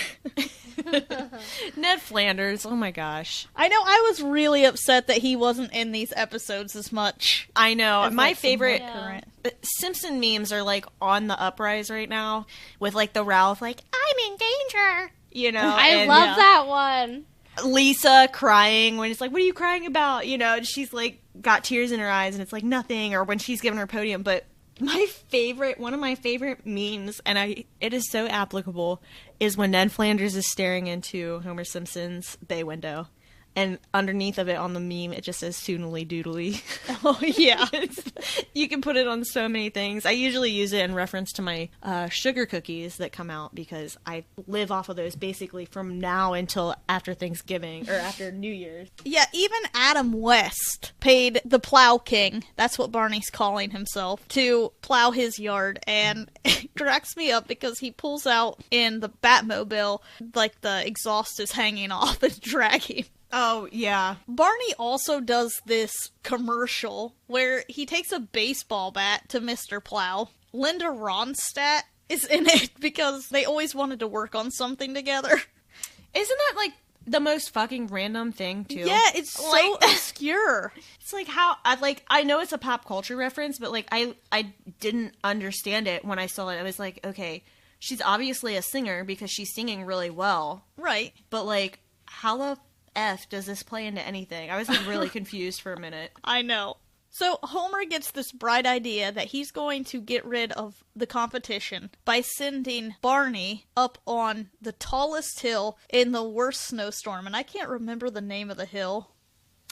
Ned Flanders, oh my gosh. I know, I was really upset that he wasn't in these episodes as much. I know. as, My like, some favorite more current. Simpson memes are, like, on the uprise right now with, like, the Ralph, like, I'm in danger, you know? I and love that one. Lisa crying when it's like, what are you crying about? You know, and she's, like, got tears in her eyes and it's like nothing, or when she's giving her podium. But one of my favorite memes, and it is so applicable, is when Ned Flanders is staring into Homer Simpson's bay window. And underneath of it on the meme, it just says "Soonily Doodly." Oh, yeah. You can put it on so many things. I usually use it in reference to my sugar cookies that come out because I live off of those basically from now until after Thanksgiving or after New Year's. Yeah, even Adam West paid the Plow King, that's what Barney's calling himself, to plow his yard, and it cracks me up because he pulls out in the Batmobile, like the exhaust is hanging off and dragging. Oh, yeah. Barney also does this commercial where he takes a baseball bat to Mr. Plow. Linda Ronstadt is in it because they always wanted to work on something together. Isn't that, like, the most fucking random thing, too? Yeah, it's so obscure. It's like how, I know it's a pop culture reference, but, like, I didn't understand it when I saw it. I was like, okay, she's obviously a singer because she's singing really well. Right. But, like, how the F does this play into anything? I was, like, really confused for a minute. I know. So Homer gets this bright idea that he's going to get rid of the competition by sending Barney up on the tallest hill in the worst snowstorm. And I can't remember the name of the hill.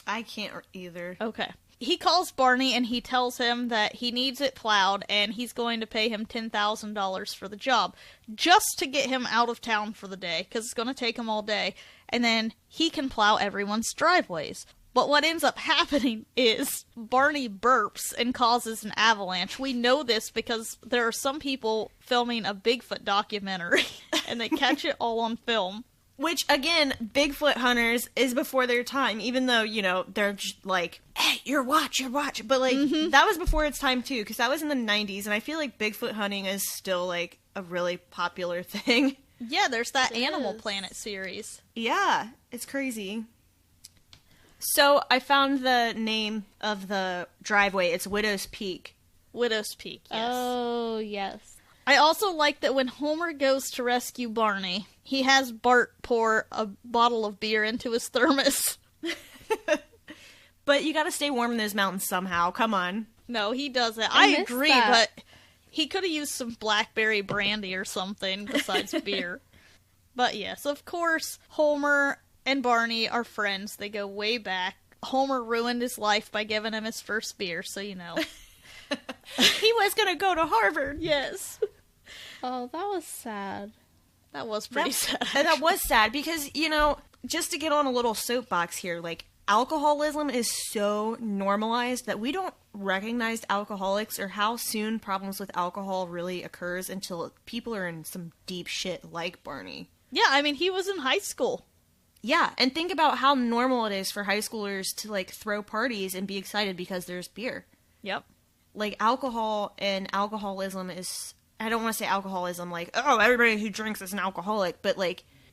I can't either. Okay. He calls Barney and he tells him that he needs it plowed and he's going to pay him $10,000 for the job just to get him out of town for the day because it's going to take him all day. And then he can plow everyone's driveways. But what ends up happening is Barney burps and causes an avalanche. We know this because there are some people filming a Bigfoot documentary and they catch it all on film. Which, again, Bigfoot hunters is before their time, even though, they're just like, hey, your watch. But, that was before its time, too, because that was in the 90s, and I feel like Bigfoot hunting is still, a really popular thing. Yeah, there's that Animal Planet series. Yeah, it's crazy. So, I found the name of the driveway. It's Widow's Peak. Widow's Peak, yes. Oh, yes. I also like that when Homer goes to rescue Barney, he has Bart pour a bottle of beer into his thermos. But you gotta stay warm in those mountains somehow. Come on. No, he doesn't. I I missed agree, that. but he could have used some blackberry brandy or something besides beer. But yes, of course, Homer and Barney are friends. They go way back. Homer ruined his life by giving him his first beer, so you know. He was gonna go to Harvard. Yes. Oh, that was sad. That was pretty sad. And that was sad because, just to get on a little soapbox here, alcoholism is so normalized that we don't recognize alcoholics or how soon problems with alcohol really occurs until people are in some deep shit like Barney. Yeah, I mean, he was in high school. Yeah, and think about how normal it is for high schoolers to, throw parties and be excited because there's beer. Yep. Alcohol and alcoholism is... I don't want to say alcoholism oh, everybody who drinks is an alcoholic, but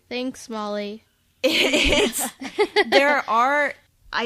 Thanks, Molly. I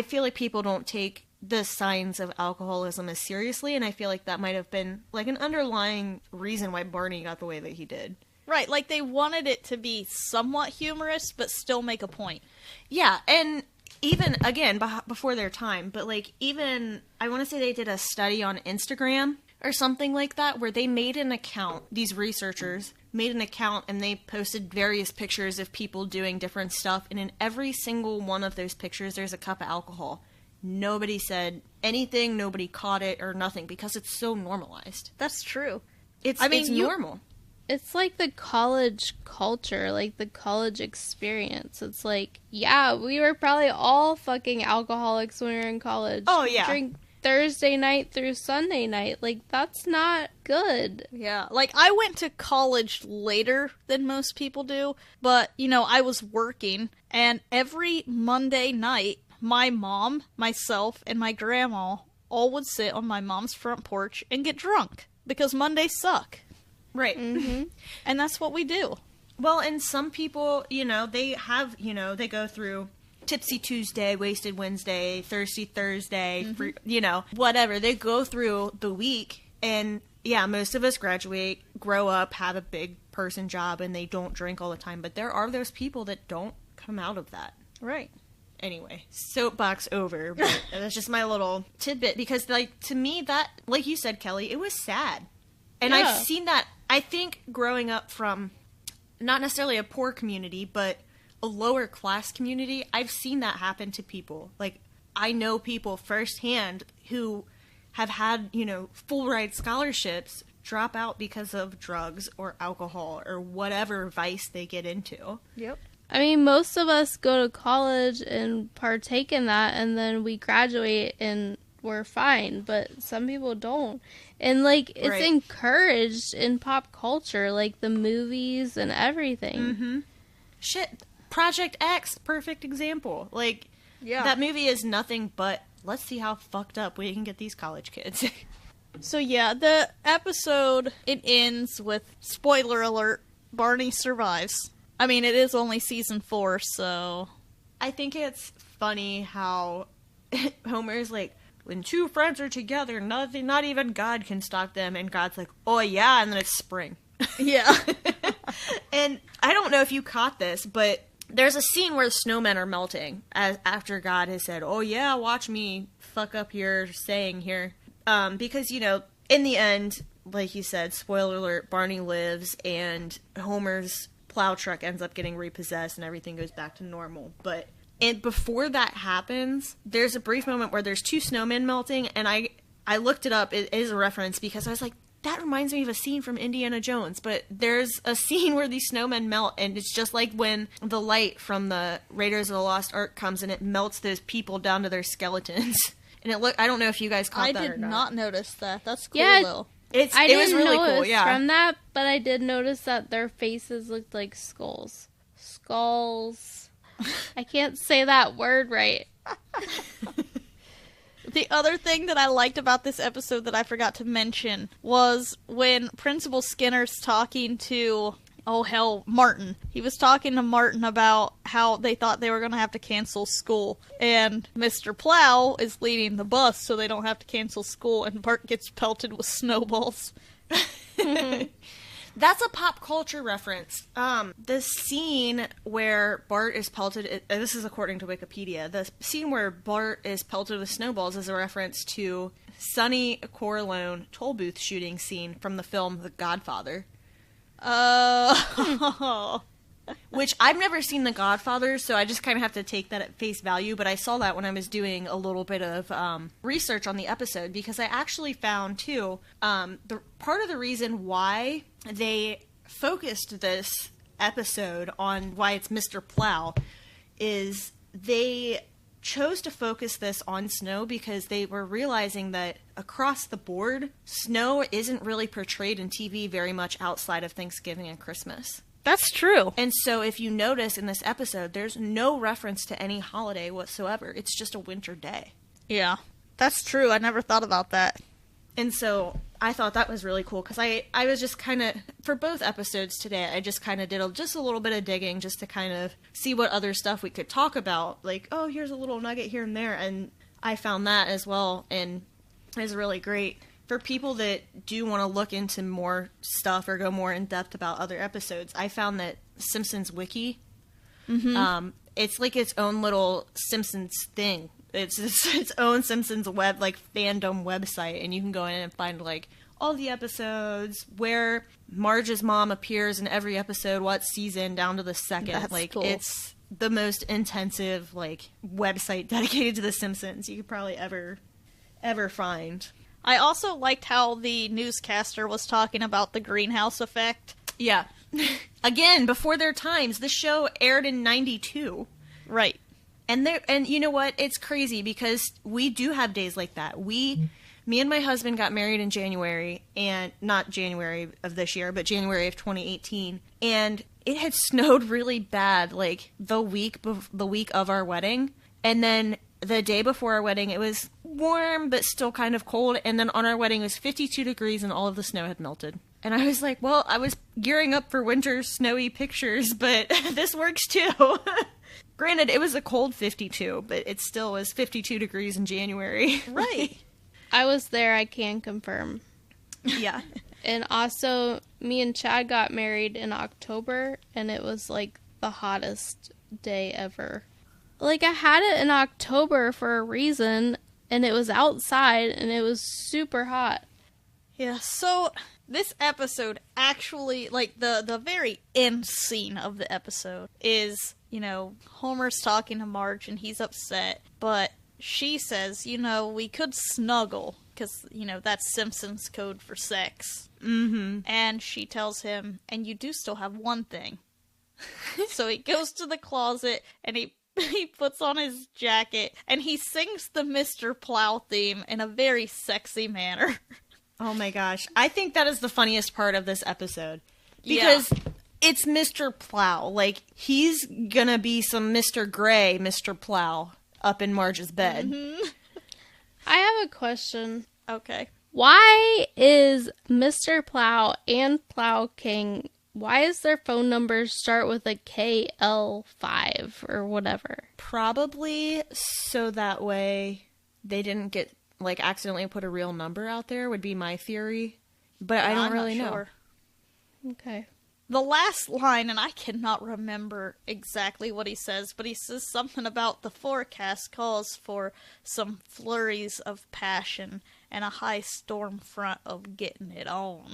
feel like people don't take the signs of alcoholism as seriously, and I feel like that might have been an underlying reason why Barney got the way that he did. Right, they wanted it to be somewhat humorous, but still make a point. Yeah, and even, again, before their time, but even, I want to say they did a study on Instagram or something like that, where they made an account, these researchers made an account, and they posted various pictures of people doing different stuff, and in every single one of those pictures, there's a cup of alcohol. Nobody said anything, nobody caught it, or nothing, because it's so normalized. That's true. It's normal. It's like the college culture, the college experience. It's yeah, we were probably all fucking alcoholics when we were in college. Oh, yeah. Drink Thursday night through Sunday night. That's not good. Yeah, I went to college later than most people do, but, I was working, and every Monday night, my mom, myself, and my grandma all would sit on my mom's front porch and get drunk, because Mondays suck. Right. Mm-hmm. And that's what we do. Well, and some people, they have, they go through Tipsy Tuesday, Wasted Wednesday, Thirsty Thursday, whatever. They go through the week, and yeah, most of us graduate, grow up, have a big person job, and they don't drink all the time. But there are those people that don't come out of that. Right. Anyway, soapbox over. But that's just my little tidbit, because, to me, that, like you said, Kelly, it was sad. And Yeah. I've seen that, I think, growing up from not necessarily a poor community, but a lower class community, I've seen that happen to people. I know people firsthand who have had, full ride scholarships drop out because of drugs or alcohol or whatever vice they get into. Yep. I mean, most of us go to college and partake in that, and then we graduate and we're fine, but some people don't. And, it's Right. encouraged in pop culture, the movies and everything. Mm-hmm. Shit. Project X, perfect example. Yeah. That movie is nothing but, let's see how fucked up we can get these college kids. So yeah, the episode, it ends with, spoiler alert, Barney survives. I mean, it is only season 4, so... I think it's funny how Homer's when two friends are together, not even God can stop them, and God's oh yeah, and then it's spring. Yeah. And I don't know if you caught this, but there's a scene where the snowmen are melting after God has said, oh yeah, watch me fuck up your saying here. Because, in the end, like you said, spoiler alert, Barney lives, and Homer's plow truck ends up getting repossessed, and everything goes back to normal. But And before that happens, there's a brief moment where there's 2 snowmen melting, and I looked it up. It is a reference because I was like, that reminds me of a scene from Indiana Jones. But there's a scene where these snowmen melt, and it's just like when the light from the Raiders of the Lost Ark comes and it melts those people down to their skeletons. And I don't know if you guys caught that or not. I did not notice that. That's cool, Yeah, though. It was really cool, yeah. From that, but I did notice that their faces looked like skulls. Skulls. I can't say that word right. The other thing that I liked about this episode that I forgot to mention was when Principal Skinner's talking to, Martin. He was talking to Martin about how they thought they were going to have to cancel school. And Mr. Plow is leading the bus so they don't have to cancel school, and Bart gets pelted with snowballs. That's a pop culture reference. The scene where Bart is pelted, this is according to Wikipedia, the scene where Bart is pelted with snowballs is a reference to Sonny Corleone toll booth shooting scene from the film The Godfather. Which I've never seen The Godfather, so I just kind of have to take that at face value, but I saw that when I was doing a little bit of research on the episode, because I actually found, too, the part of the reason why they focused this episode on why it's Mr. Plow is they chose to focus this on snow because they were realizing that across the board, snow isn't really portrayed in TV very much outside of Thanksgiving and Christmas. That's true. And so if you notice in this episode, there's no reference to any holiday whatsoever. It's just a winter day. Yeah, that's true. I never thought about that. And so I thought that was really cool because I was just kind of, for both episodes today, I just kind of did just a little bit of digging just to kind of see what other stuff we could talk about. Like, oh, here's a little nugget here and there. And I found that as well, and it was really great. For people that do want to look into more stuff or go more in depth about other episodes, I found that Simpsons Wiki, it's like its own little Simpsons thing. It's its own Simpsons web, like, fandom website, and you can go in and find, like, all the episodes, where Marge's mom appears in every episode, what season, down to the second. That's like, cool. It's the most intensive, like, website dedicated to The Simpsons you could probably ever find. I also liked how the newscaster was talking about the greenhouse effect. Yeah. Again, before their times. This show aired in 92. Right. And you know what? It's crazy because we do have days like that. Me and my husband got married in January, and not January of this year, but January of 2018. And it had snowed really bad, like the week of our wedding. And then the day before our wedding, it was warm, but still kind of cold. And then on our wedding, it was 52 degrees and all of the snow had melted. And I was like, well, I was gearing up for winter snowy pictures, but this works too. Granted, it was a cold 52, but it still was 52 degrees in January. Right. I was there, I can confirm. Yeah. And also, me and Chad got married in October, and it was like the hottest day ever. Like, I had it in October for a reason, and it was outside, and it was super hot. Yeah, so this episode actually, like, the very end scene of the episode is, Homer's talking to Marge, and he's upset, but she says, we could snuggle, because, that's Simpsons code for sex. Mm-hmm. And she tells him, and you do still have one thing. So he goes to the closet, and he puts on his jacket, and he sings the Mr. Plow theme in a very sexy manner. Oh my gosh. I think that is the funniest part of this episode. Because it's Mr. Plow. Like, he's gonna be some Mr. Gray, Mr. Plow, up in Marge's bed. Mm-hmm. I have a question. Okay. Why is Mr. Plow and Plow King, why is their phone numbers start with a KL5 or whatever? Probably so that way they didn't get, accidentally put a real number out there, would be my theory. But I don't really know. Okay. The last line, and I cannot remember exactly what he says, but he says something about the forecast calls for some flurries of passion and a high storm front of getting it on.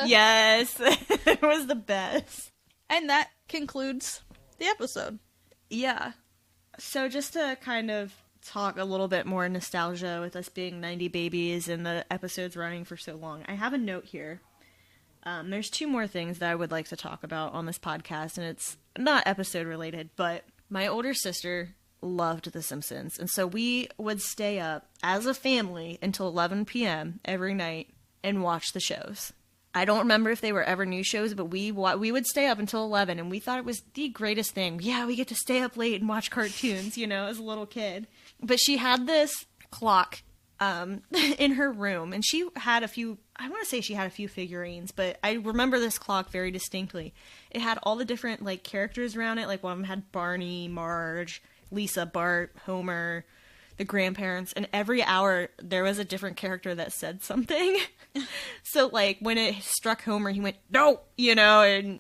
Yes, it was the best. And that concludes the episode. Yeah. So just to kind of talk a little bit more nostalgia with us being 90 babies and the episodes running for so long, I have a note here. There's 2 more things that I would like to talk about on this podcast, and it's not episode related, but my older sister loved The Simpsons, and so we would stay up as a family until 11 p.m. every night and watch the shows. I don't remember if they were ever new shows, but we would stay up until 11, and we thought it was the greatest thing. Yeah, we get to stay up late and watch cartoons, as a little kid. But she had this clock in her room, and she had I want to say she had a few figurines, but I remember this clock very distinctly. It had all the different, characters around it. One of them had Barney, Marge, Lisa, Bart, Homer, the grandparents, and every hour there was a different character that said something. So, when it struck Homer, he went, no, and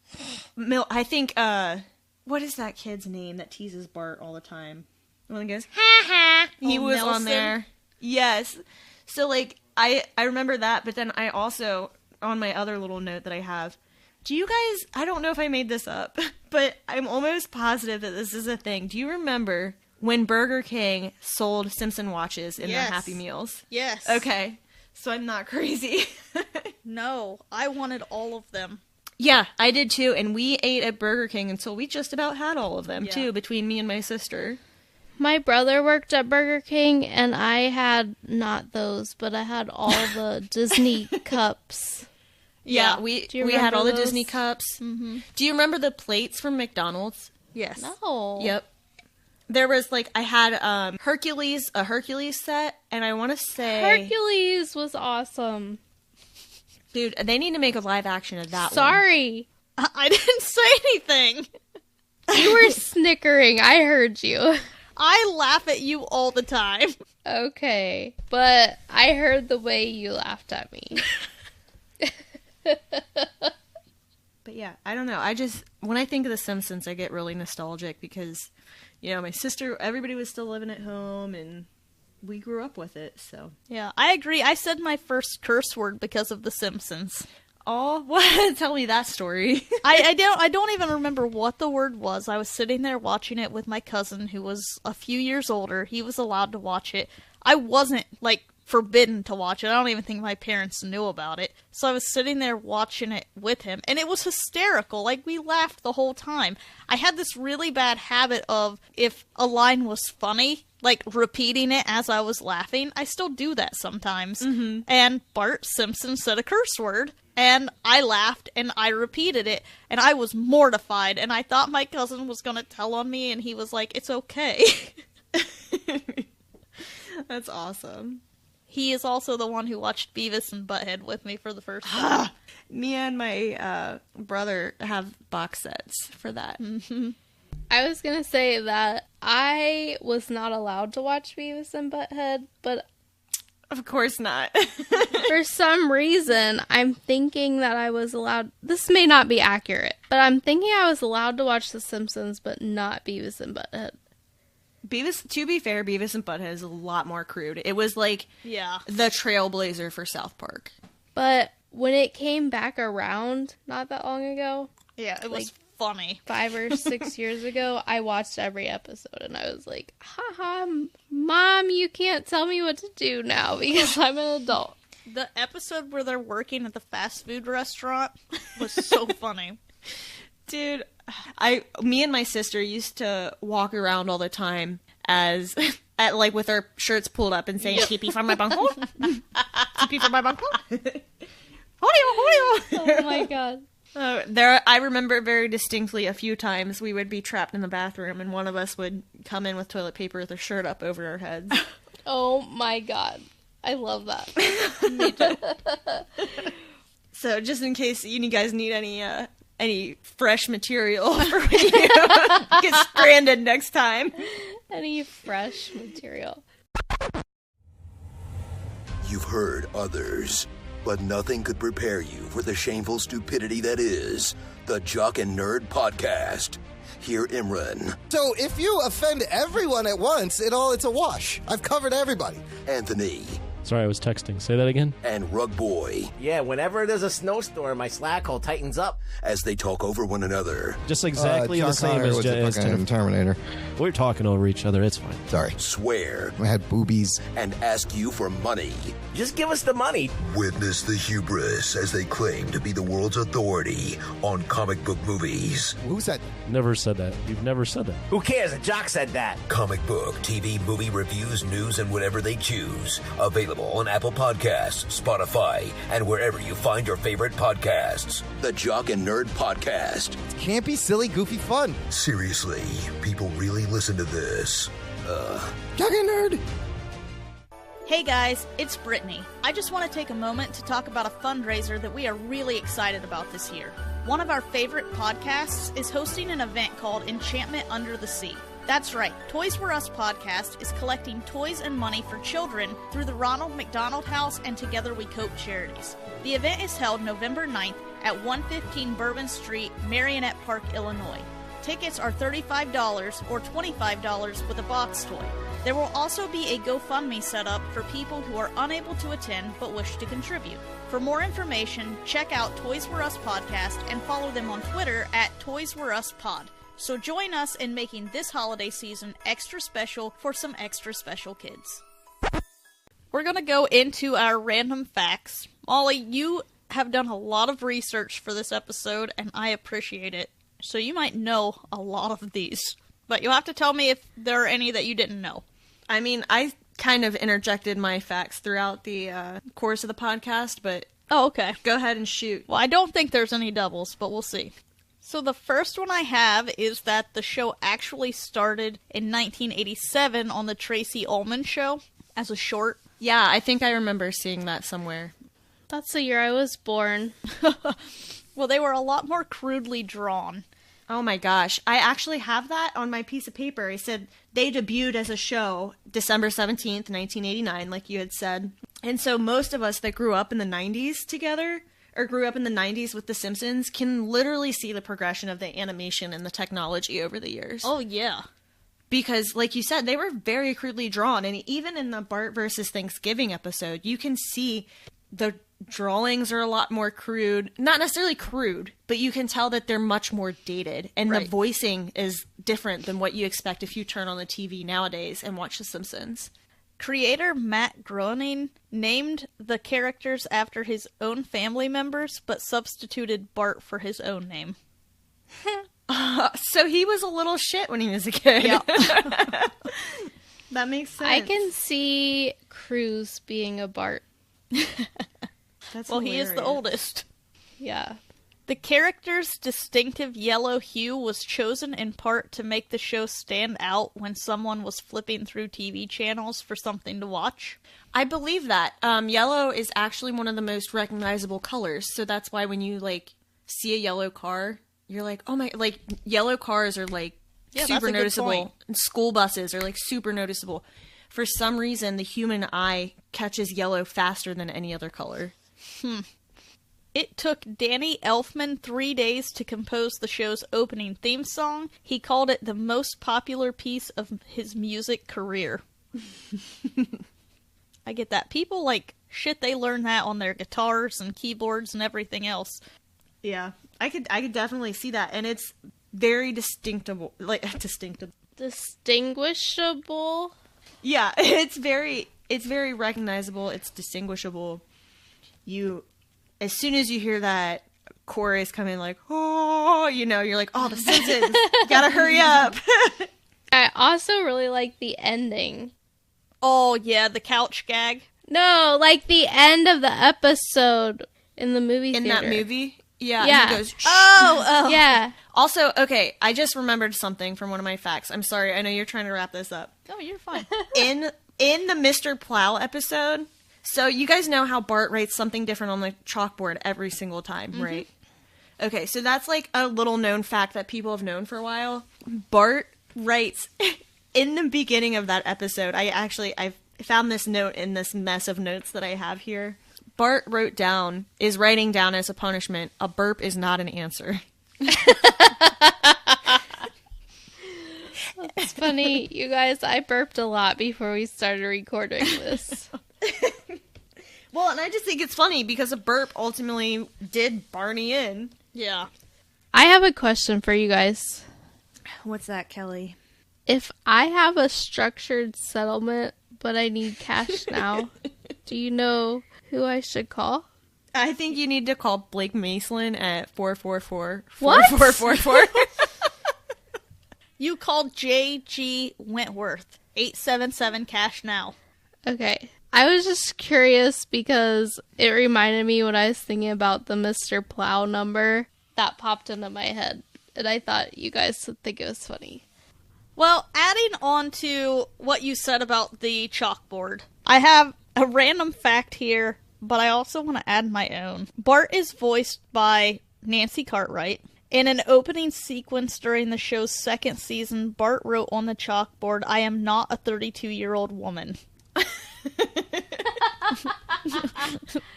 I think, what is that kid's name that teases Bart all the time? The one that goes, ha ha, he was Nelson. on there. Yes. So, I remember that, but then I also, on my other little note that I have, do you guys, I don't know if I made this up, but I'm almost positive that this is a thing. Do you remember when Burger King sold Simpson watches in their Happy Meals? Yes. Okay. So I'm not crazy. No, I wanted all of them. Yeah, I did too, and we ate at Burger King until we just about had all of them too, between me and my sister. My brother worked at Burger King, and I had not those, but I had all the Disney cups. Yeah, we had all the those? Disney cups. Mm-hmm. Do you remember the plates from McDonald's? Yes. No. Yep. There was I had a Hercules set, and I want to say Hercules was awesome. Dude, they need to make a live action of that one. Sorry. I didn't say anything. You were snickering. I heard you. I laugh at you all the time. Okay. But I heard the way you laughed at me. But yeah, I don't know. When I think of The Simpsons, I get really nostalgic because, my sister, everybody was still living at home, and we grew up with it, so. Yeah, I agree. I said my first curse word because of The Simpsons. Oh, what? Tell me that story. I don't even remember what the word was. I was sitting there watching it with my cousin who was a few years older. He was allowed to watch it. I wasn't, forbidden to watch it. I don't even think my parents knew about it. So I was sitting there watching it with him, and it was hysterical. We laughed the whole time. I had this really bad habit of, if a line was funny, repeating it as I was laughing. I still do that sometimes. Mm-hmm. And Bart Simpson said a curse word, and I laughed, and I repeated it, and I was mortified, and I thought my cousin was going to tell on me, and he was like, it's okay. That's awesome. He is also the one who watched Beavis and Butthead with me for the first time. Me and my brother have box sets for that. Mm-hmm. I was going to say that I was not allowed to watch Beavis and Butthead, but Of course not. for some reason, I'm thinking that I was allowed... This may not be accurate, but I'm thinking I was allowed to watch The Simpsons, but not Beavis and Butthead. To be fair, Beavis and Butthead is a lot more crude. It was the trailblazer for South Park. But when it came back around not that long ago... Yeah, it was funny. 5 or 6 years ago, I watched every episode, and I was like, haha, Mom, you can't tell me what to do now because I'm an adult. The episode where they're working at the fast food restaurant was so funny. Dude, me and my sister used to walk around all the time with our shirts pulled up and saying, "Tippy from my bunghole, tippy from my bunghole." Oh my god. I remember very distinctly a few times we would be trapped in the bathroom and one of us would come in with toilet paper with her shirt up over our heads. Oh my god. I love that. Me too. So just in case you guys need any fresh material for when you get stranded next time. Any fresh material. You've heard others, but nothing could prepare you for the shameful stupidity that is the Jock and Nerd Podcast. Hear Imran. So if you offend everyone at once, it's a wash. I've covered everybody. Anthony. Sorry, I was texting. Say that again? and Rug Boy Yeah, whenever there's a snowstorm, my slack hole tightens up. as they talk over one another. Just exactly the John same Connor as, was the as fucking Terminator. We're talking over each other. It's fine. Sorry. Swear I had boobies. and ask you for money. Just give us the money. Witness the hubris as they claim to be the world's authority on comic book movies. Who said? Never said that. You've never said that. Who cares? A jock said that. Comic book, TV, movie reviews, news, and whatever they choose. Available on Apple Podcasts, Spotify, and wherever you find your favorite podcasts. The Jock and Nerd Podcast. Campy, silly, goofy fun. Seriously, people really listen to this. Jock and Nerd. Hey guys, it's Brittany. I just want to take a moment to talk about a fundraiser that we are really excited about this year. One of our favorite podcasts is hosting an event called Enchantment Under the Sea. That's right, Toys R Us podcast is collecting toys and money for children through the Ronald McDonald House and Together We Cope charities. The event is held November 9th at 115 Bourbon Street, Marionette Park, Illinois. Tickets are $35 or $25 with a box toy. There will also be a GoFundMe set up for people who are unable to attend but wish to contribute. For more information, check out Toys R Us Podcast and follow them on Twitter at Toys R Us Pod. So join us in making this holiday season extra special for some extra special kids. We're going to go into our random facts. Molly, you have done a lot of research for this episode, and I appreciate it. So you might know a lot of these. But you'll have to tell me if there are any that you didn't know. I mean, I kind of interjected my facts throughout the course of the podcast, but Oh, okay. go ahead and shoot. Well, I don't think there's any doubles, but we'll see. So the first one I have is that the show actually started in 1987 on the Tracy Ullman Show as a short. Yeah, I think I remember seeing that somewhere. That's the year I was born. Well, they were a lot more crudely drawn. Oh my gosh. I actually have that on my piece of paper. I said they debuted as a show December 17th, 1989, like you had said. And so most of us that grew up in the 90s together, or grew up in the 90s with The Simpsons, can literally see the progression of the animation and the technology over the years. Oh, yeah. Because, like you said, they were very crudely drawn. And even in the Bart versus Thanksgiving episode, you can see the drawings are a lot more crude. Not necessarily crude, but you can tell that they're much more dated. And Right. the voicing is different than what you expect if you turn on the TV nowadays and watch The Simpsons. Creator Matt Groening named the characters after his own family members, but substituted Bart for his own name. So he was a little shit when he was a kid. Yep. That makes sense. I can see Cruz being a Bart. That's Well, he is the hilarious. oldest. Yeah. The character's distinctive yellow hue was chosen in part to make the show stand out when someone was flipping through TV channels for something to watch. I believe that. Yellow is actually one of the most recognizable colors, so that's why when you, like, see a yellow car, you're like, oh my, like, yellow cars are, like, Yeah, that's super a good noticeable. point. And school buses are, like, super noticeable. For some reason, the human eye catches yellow faster than any other color. It took Danny Elfman 3 days to compose the show's opening theme song. He called it the most popular piece of his music career. I get that. People, like, shit, they learn that on their guitars and keyboards and everything else. Yeah, I could definitely see that, and it's very distinctable, like, distinctive. Distinguishable. Yeah, it's very recognizable. It's distinguishable. As soon as you hear that chorus come in, like, oh, you know, you're like, oh, The Simpsons, gotta hurry up. I also really like the ending. Oh, yeah, the couch gag. No, like the end of the episode in the movie In theater. that movie, yeah, Yeah. He goes, shh. Oh. Yeah. Also, okay, I just remembered something from one of my facts. I'm sorry, I know you're trying to wrap this up. Oh, you're fine. In the Mr. Plow episode, so you guys know how Bart writes something different on the chalkboard every single time, right? Okay, so that's like a little known fact that people have known for a while. Bart writes in the beginning of that episode. I found this note in this mess of notes that I have here. Bart is writing down as a punishment, a burp is not an answer. It's funny, you guys, I burped a lot before we started recording this. and I just think it's funny because a burp ultimately did Barney in. Yeah. I have a question for you guys. What's that, Kelly? If I have a structured settlement, but I need cash now, do you know who I should call? I think you need to call Blake Maslin at 444 What? 4444. You called J.G. Wentworth. 877 cash now. Okay. I was just curious because it reminded me when I was thinking about the Mr. Plow number that popped into my head. And I thought you guys would think it was funny. Well, adding on to what you said about the chalkboard, I have a random fact here, but I also want to add my own. Bart is voiced by Nancy Cartwright. In an opening sequence during the show's second season, Bart wrote on the chalkboard, "I am not a 32-year-old woman."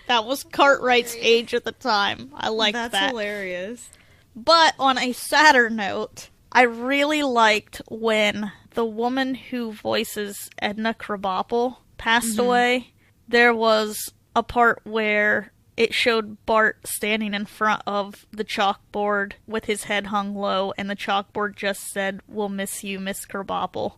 That was Cartwright's age at the time. I like that. That's hilarious. But on a sadder note, I really liked when the woman who voices Edna Krabappel passed away. There was a part where it showed Bart standing in front of the chalkboard with his head hung low, and the chalkboard just said, "We'll miss you, Miss Krabappel."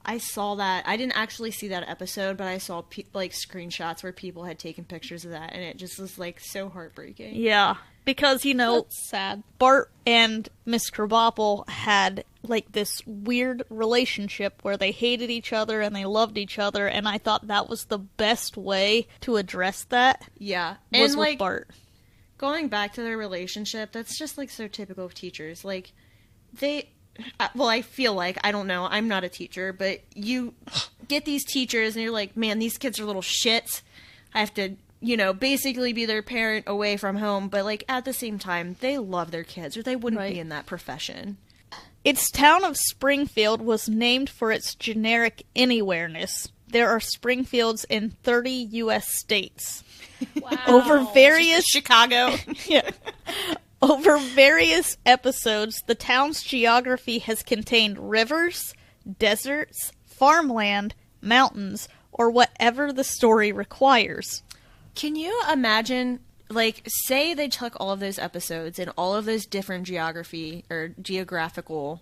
I saw that. I didn't actually see that episode, but I saw screenshots where people had taken pictures of that, and it just was so heartbreaking. Yeah, because, That's sad. Bart and Miss Krabappel had this weird relationship where they hated each other and they loved each other, and I thought that was the best way to address that. Yeah. Was And with Bart. Going back to their relationship, that's just so typical of teachers. I feel like, I don't know, I'm not a teacher, but you get these teachers and you're like, man, these kids are little shits. I have to, basically be their parent away from home, but at the same time, they love their kids or they wouldn't be in that profession. Its town of Springfield was named for its generic anywhereness. There are Springfields in 30 U.S. states. Wow. Over various... Chicago. Yeah. Over various episodes, the town's geography has contained rivers, deserts, farmland, mountains, or whatever the story requires. Can you imagine, say they took all of those episodes and all of those different geography or geographical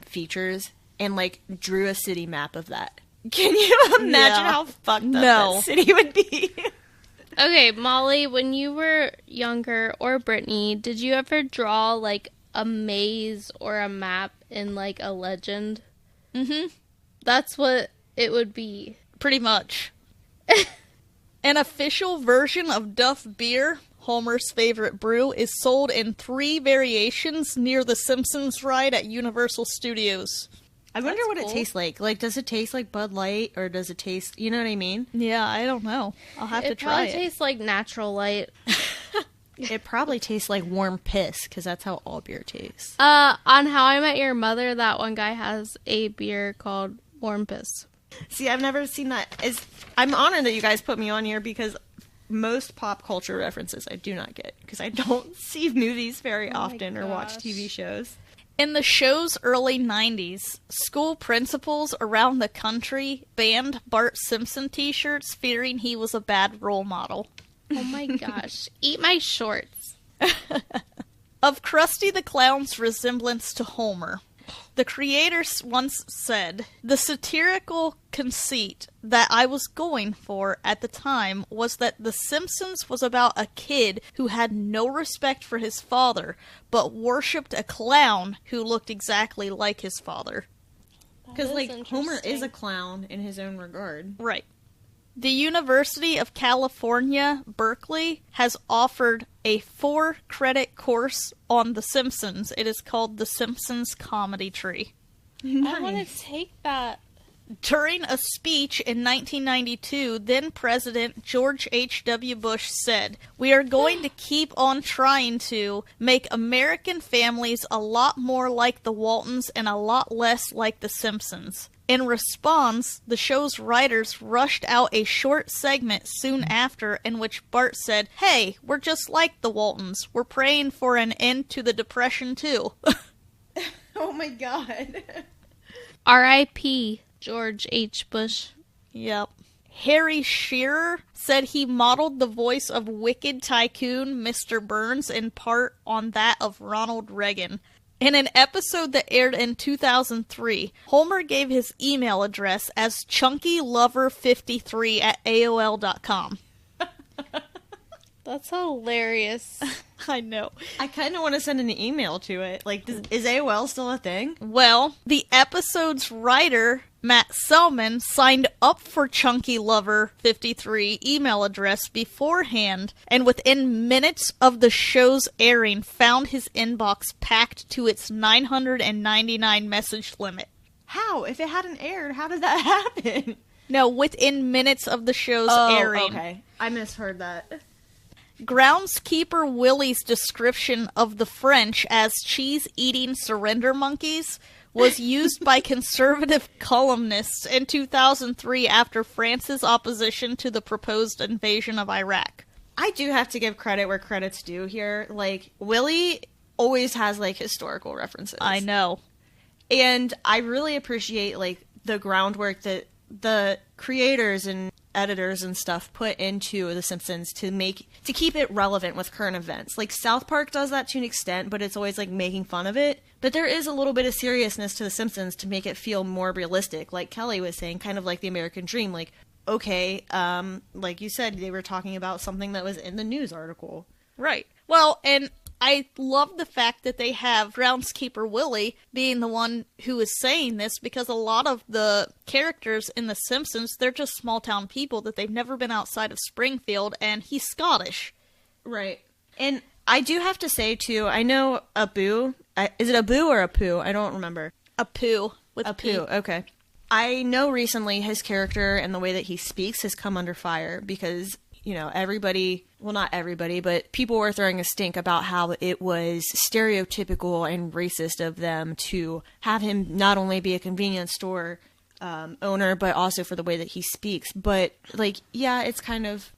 features and, drew a city map of that? Can you imagine how fucked up that city would be? Okay, Molly, when you were younger, or Brittany, did you ever draw, a maze or a map in, a legend? Mm-hmm. That's what it would be. Pretty much. An official version of Duff Beer, Homer's favorite brew, is sold in 3 variations near the Simpsons ride at Universal Studios. I wonder what it tastes like. Does it taste like Bud Light, or does it taste... You know what I mean? Yeah, I don't know. I'll have to try it. It probably tastes like Natural Light. It probably tastes like warm piss, because that's how all beer tastes. On How I Met Your Mother, that one guy has a beer called Warm Piss. See, I've never seen that. I'm honored that you guys put me on here, because most pop culture references I do not get, because I don't see movies very often or watch TV shows. In the show's early 90s, school principals around the country banned Bart Simpson t-shirts, fearing he was a bad role model. Oh my gosh. Eat my shorts. Of Krusty the Clown's resemblance to Homer, the creators once said, "The satirical conceit that I was going for at the time was that The Simpsons was about a kid who had no respect for his father, but worshipped a clown who looked exactly like his father." Because, Homer is a clown in his own regard. Right. The University of California, Berkeley, has offered a 4-credit course on The Simpsons. It is called The Simpsons Comedy Tree. Nice. I want to take that. During a speech in 1992, then-President George H.W. Bush said, "We are going to keep on trying to make American families a lot more like the Waltons and a lot less like the Simpsons." In response, the show's writers rushed out a short segment soon after in which Bart said, "Hey, we're just like the Waltons. We're praying for an end to the Depression, too." Oh my god. R.I.P. George H. Bush. Yep. Harry Shearer said he modeled the voice of Wicked Tycoon Mr. Burns in part on that of Ronald Reagan. In an episode that aired in 2003, Homer gave his email address as chunkylover53 at AOL.com. That's hilarious. I know. I kind of want to send an email to it. Like, is AOL still a thing? Well, the episode's writer, Matt Selman, signed up for Chunky Lover 53 email address beforehand, and within minutes of the show's airing, found his inbox packed to its 999 message limit. How? If it hadn't aired, how did that happen? No, within minutes of the show's airing. Okay. I misheard that. Groundskeeper Willie's description of the French as cheese-eating surrender monkeys was used by conservative columnists in 2003 after France's opposition to the proposed invasion of Iraq. I do have to give credit where credit's due here. Like, Willie always has, like, historical references. I know. And I really appreciate, like, the groundwork that the creators and editors and stuff put into The Simpsons to keep it relevant with current events. Like, South Park does that to an extent, but it's always, like, making fun of it. But there is a little bit of seriousness to The Simpsons to make it feel more realistic. Like Kelly was saying, kind of like the American Dream. Like, okay, like you said, they were talking about something that was in the news article. Right. Well, and I love the fact that they have Groundskeeper Willie being the one who is saying this, because a lot of the characters in The Simpsons, they're just small-town people that they've never been outside of Springfield, and he's Scottish. Right. And I do have to say, too, I know Apu. Is it Abu or Apu? I don't remember. Apu. With Apu, okay. I know recently his character and the way that he speaks has come under fire because, you know, everybody, well, not everybody, but people were throwing a stink about how it was stereotypical and racist of them to have him not only be a convenience store owner, but also for the way that he speaks. But, like, yeah, it's kind of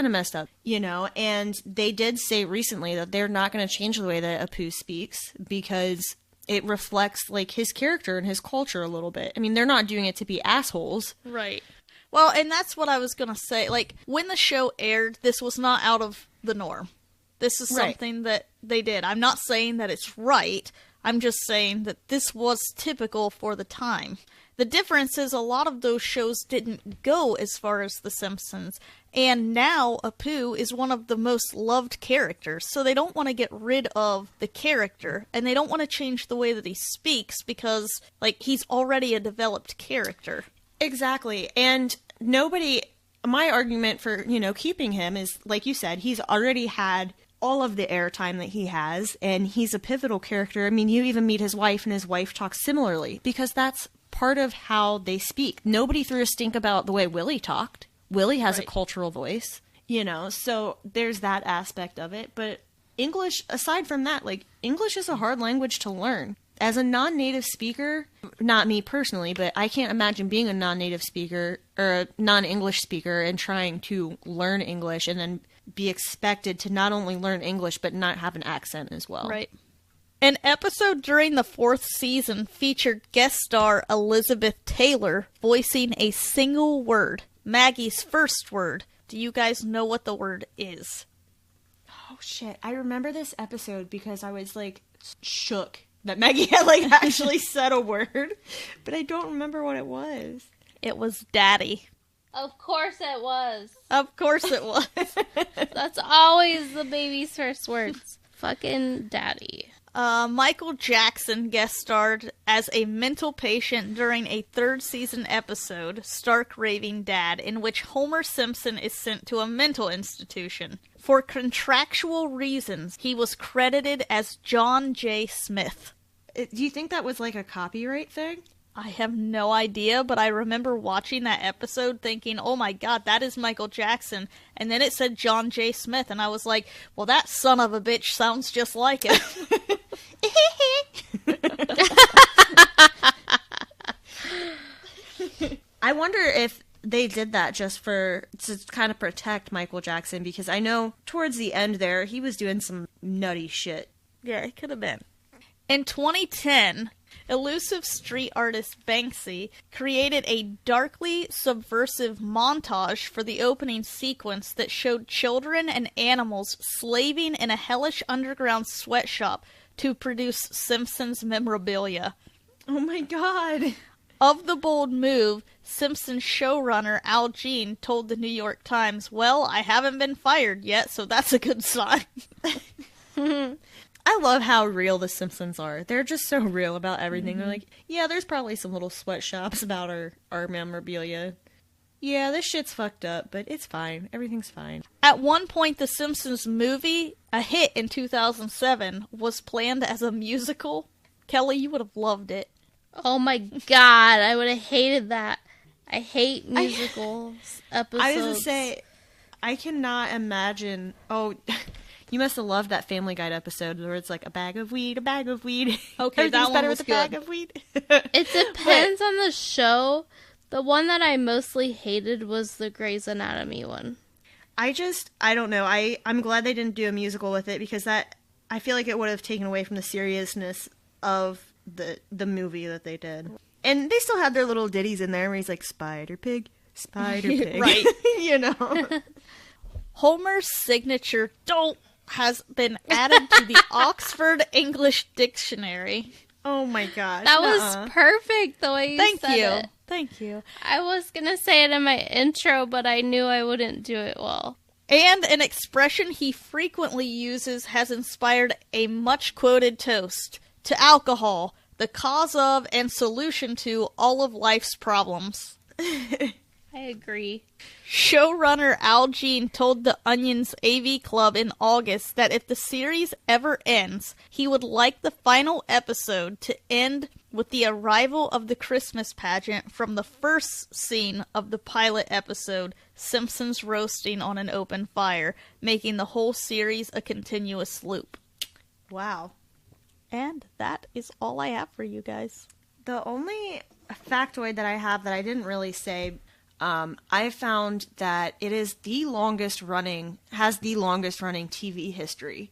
messed up, you know, and they did say recently that they're not going to change the way that Apu speaks because it reflects, like, his character and his culture a little bit. I mean, they're not doing it to be assholes. Right. Well, and that's what I was going to say. Like, when the show aired, this was not out of the norm. This is something that they did. I'm not saying that it's right. I'm just saying that this was typical for the time. The difference is a lot of those shows didn't go as far as The Simpsons, and now Apu is one of the most loved characters, so they don't want to get rid of the character, and they don't want to change the way that he speaks because, like, he's already a developed character. Exactly, and my argument for, you know, keeping him is, like you said, he's already had all of the airtime that he has, and he's a pivotal character. I mean, you even meet his wife, and his wife talks similarly, because that's part of how they speak. Nobody threw a stink about the way Willie talked. Willie has a cultural voice, you know, so there's that aspect of it. But English, aside from that, like, English is a hard language to learn. As a non-native speaker, not me personally, but I can't imagine being a non-native speaker or a non-English speaker and trying to learn English and then be expected to not only learn English but not have an accent as well. Right. An episode during the 4th season featured guest star Elizabeth Taylor voicing a single word, Maggie's first word. Do you guys know what the word is? Oh, shit. I remember this episode because I was, like, shook that Maggie had, like, actually said a word, but I don't remember what it was. It was daddy. Of course it was. Of course it was. That's always the baby's first words. Fucking daddy. Michael Jackson guest starred as a mental patient during a 3rd season episode, Stark Raving Dad, in which Homer Simpson is sent to a mental institution. For contractual reasons, he was credited as John J. Smith. Do you think that was like a copyright thing? I have no idea, but I remember watching that episode thinking, oh my god, that is Michael Jackson. And then it said John J. Smith, and I was like, well, that son of a bitch sounds just like him. I wonder if they did that just to kind of protect Michael Jackson, because I know towards the end there, he was doing some nutty shit. Yeah, it could have been. In 2010, elusive street artist Banksy created a darkly subversive montage for the opening sequence that showed children and animals slaving in a hellish underground sweatshop to produce Simpsons memorabilia. Oh my god. Of the bold move, Simpsons showrunner Al Jean told the New York Times, "Well, I haven't been fired yet, so that's a good sign." I love how real the Simpsons are. They're just so real about everything. They're like, yeah, there's probably some little sweatshops about our memorabilia. Yeah, this shit's fucked up, but it's fine. Everything's fine. At one point, the Simpsons movie, a hit in 2007, was planned as a musical. Kelly, you would have loved it. Oh my god, I would have hated that. I hate musicals episodes. I was gonna say, I cannot imagine. Oh, you must have loved that Family Guide episode where it's like a bag of weed, a bag of weed. Okay, Everything's that one better was with a good. bag of weed. It depends on the show. The one that I mostly hated was the Grey's Anatomy one. I don't know. I'm glad they didn't do a musical with it because I feel like it would have taken away from the seriousness of the movie that they did. And they still had their little ditties in there where he's like, Spider Pig, Spider Pig. Right. You know. Homer's signature "don't" has been added to the Oxford English Dictionary. Oh my gosh. That was perfect the way you Thank said you. it. Thank you. I was going to say it in my intro, but I knew I wouldn't do it well. And an expression he frequently uses has inspired a much-quoted toast to alcohol, the cause of and solution to all of life's problems. I agree. Showrunner Al Jean told the Onion's AV Club in August that if the series ever ends, he would like the final episode to end with the arrival of the Christmas pageant from the first scene of the pilot episode, Simpsons roasting on an open fire, making the whole series a continuous loop. Wow. And that is all I have for you guys. The only factoid that I have that I didn't really say, I found that it is has the longest running TV history.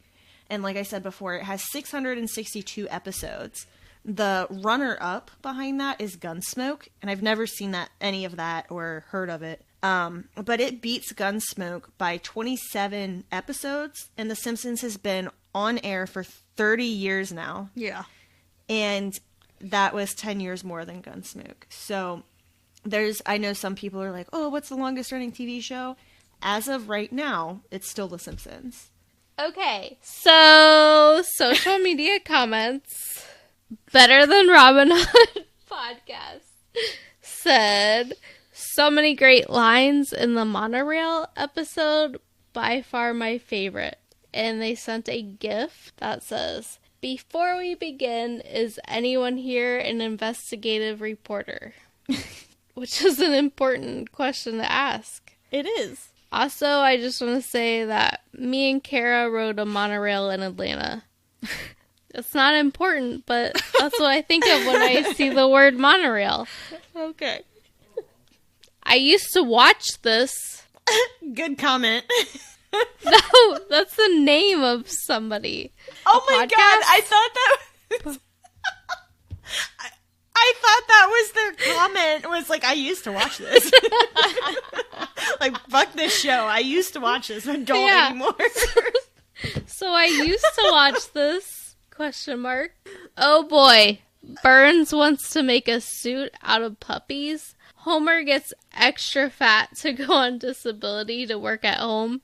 And like I said before, it has 662 episodes. The runner-up behind that is Gunsmoke, and I've never seen any of that or heard of it. But it beats Gunsmoke by 27 episodes, and The Simpsons has been on air for 30 years now. Yeah. And that was 10 years more than Gunsmoke. So I know some people are like, oh, what's the longest running TV show? As of right now, it's still The Simpsons. Okay, so social media comments. Better than Robin Hood podcast said, so many great lines in the monorail episode, by far my favorite. And they sent a GIF that says, before we begin, is anyone here an investigative reporter? Which is an important question to ask. It is. Also, I just want to say that me and Kara rode a monorail in Atlanta. It's not important, but that's what I think of when I see the word monorail. Okay. I used to watch this. Good comment. No, that's the name of somebody. Oh my god, I thought that was... I thought that was their comment. Was like, I used to watch this. Like, fuck this show. I used to watch this, but don't anymore. So I used to watch this, question mark. Oh boy. Burns wants to make a suit out of puppies. Homer gets extra fat to go on disability to work at home.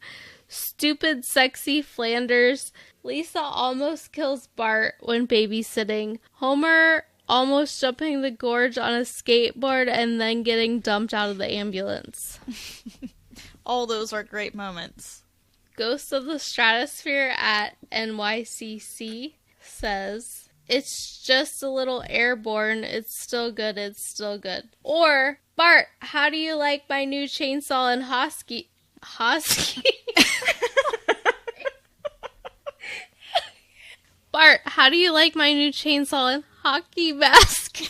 Stupid sexy Flanders. Lisa almost kills Bart when babysitting. Homer almost jumping the gorge on a skateboard and then getting dumped out of the ambulance. All those are great moments. Ghost of the Stratosphere at NYCC says, it's just a little airborne. It's still good. It's still good. Or, Bart, how do you like my new chainsaw and hosky? Bart, how do you like my new chainsaw and hockey mask?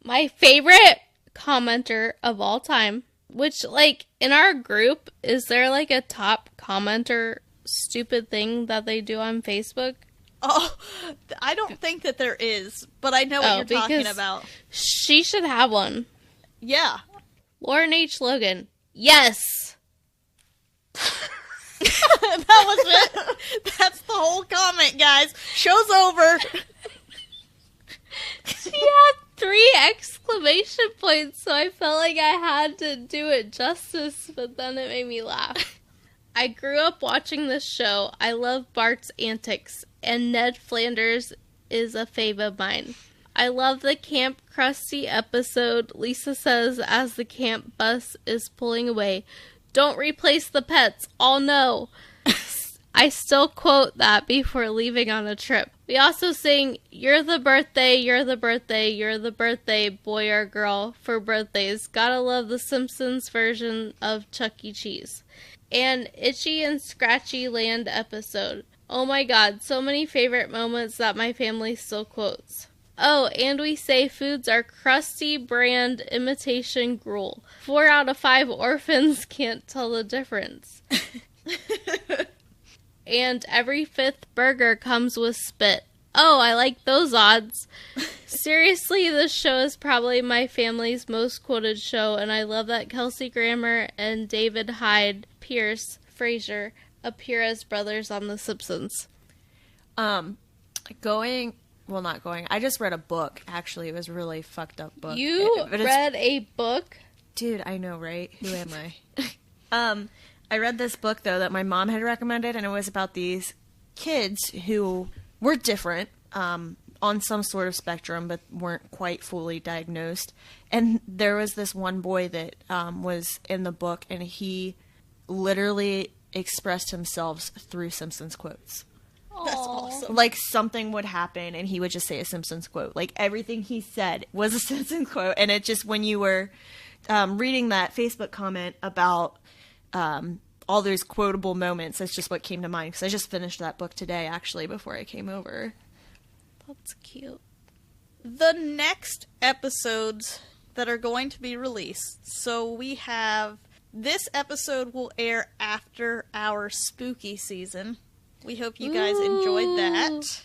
My favorite commenter of all time, which, like, in our group, is there, like, a top commenter stupid thing that they do on Facebook? Oh, I don't think that there is, but I know what you're talking about. She should have one. Yeah. Lauren H. Logan. Yes! That was it. That's the whole comment, guys. Show's over. She had 3 exclamation points, so I felt like I had to do it justice, but then it made me laugh. I grew up watching this show. I love Bart's antics, and Ned Flanders is a fave of mine. I love the Camp Krusty episode. Lisa says as the camp bus is pulling away, "Don't replace the pets, all no." I still quote that before leaving on a trip. We also sing, "You're the birthday, you're the birthday, you're the birthday, boy or girl," for birthdays. Gotta love the Simpsons version of Chuck E. Cheese. And Itchy and Scratchy Land episode. Oh my god, so many favorite moments that my family still quotes. Oh, and we say foods are crusty brand imitation gruel. 4 out of 5 orphans can't tell the difference. And every 5th burger comes with spit. Oh, I like those odds. Seriously, this show is probably my family's most quoted show, and I love that Kelsey Grammer and David Hyde Pierce Fraser appear as brothers on The Simpsons. Not going. I just read a book, actually. It was a really fucked up book. You read a book? Dude, I know, right? Who am I? I read this book, though, that my mom had recommended, and it was about these kids who were different on some sort of spectrum, but weren't quite fully diagnosed. And there was this one boy that was in the book, and he literally expressed himself through Simpsons quotes. That's awesome. Like, something would happen, and he would just say a Simpsons quote. Like, everything he said was a Simpsons quote. And it just, when you were reading that Facebook comment about all those quotable moments, that's just what came to mind. Because I just finished that book today, actually, before I came over. That's cute. The next episodes that are going to be released. So we have... This episode will air after our spooky season. We hope you guys enjoyed that.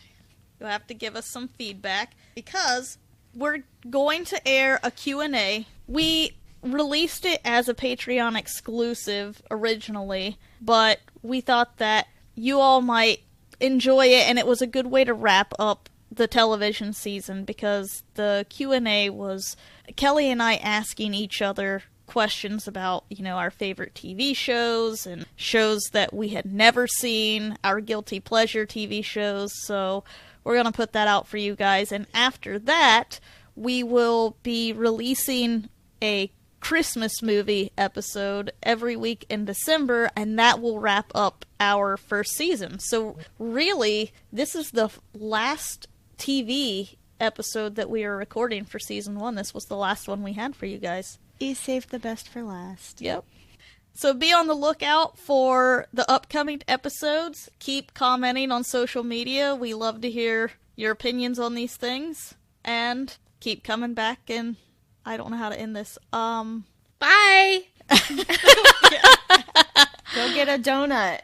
You'll have to give us some feedback because we're going to air a Q&A. We released it as a Patreon exclusive originally, but we thought that you all might enjoy it, and it was a good way to wrap up the television season because the Q&A was Kelly and I asking each other questions about, our favorite TV shows and shows that we had never seen, our guilty pleasure TV shows. So we're going to put that out for you guys. And after that, we will be releasing a Christmas movie episode every week in December, and that will wrap up our first season. So really, this is the last TV episode that we are recording for season 1. This was the last one we had for you guys. He saved the best for last. Yep. So be on the lookout for the upcoming episodes. Keep commenting on social media. We love to hear your opinions on these things. And keep coming back, and I don't know how to end this. Bye! Go get a donut.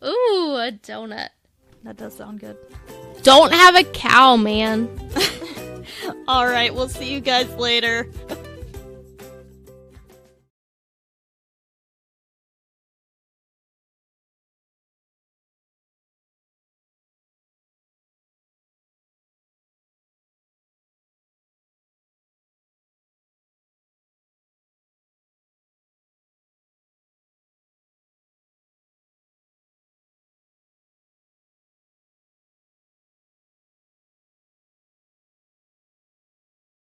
Ooh, a donut. That does sound good. Don't have a cow, man. All right, we'll see you guys later.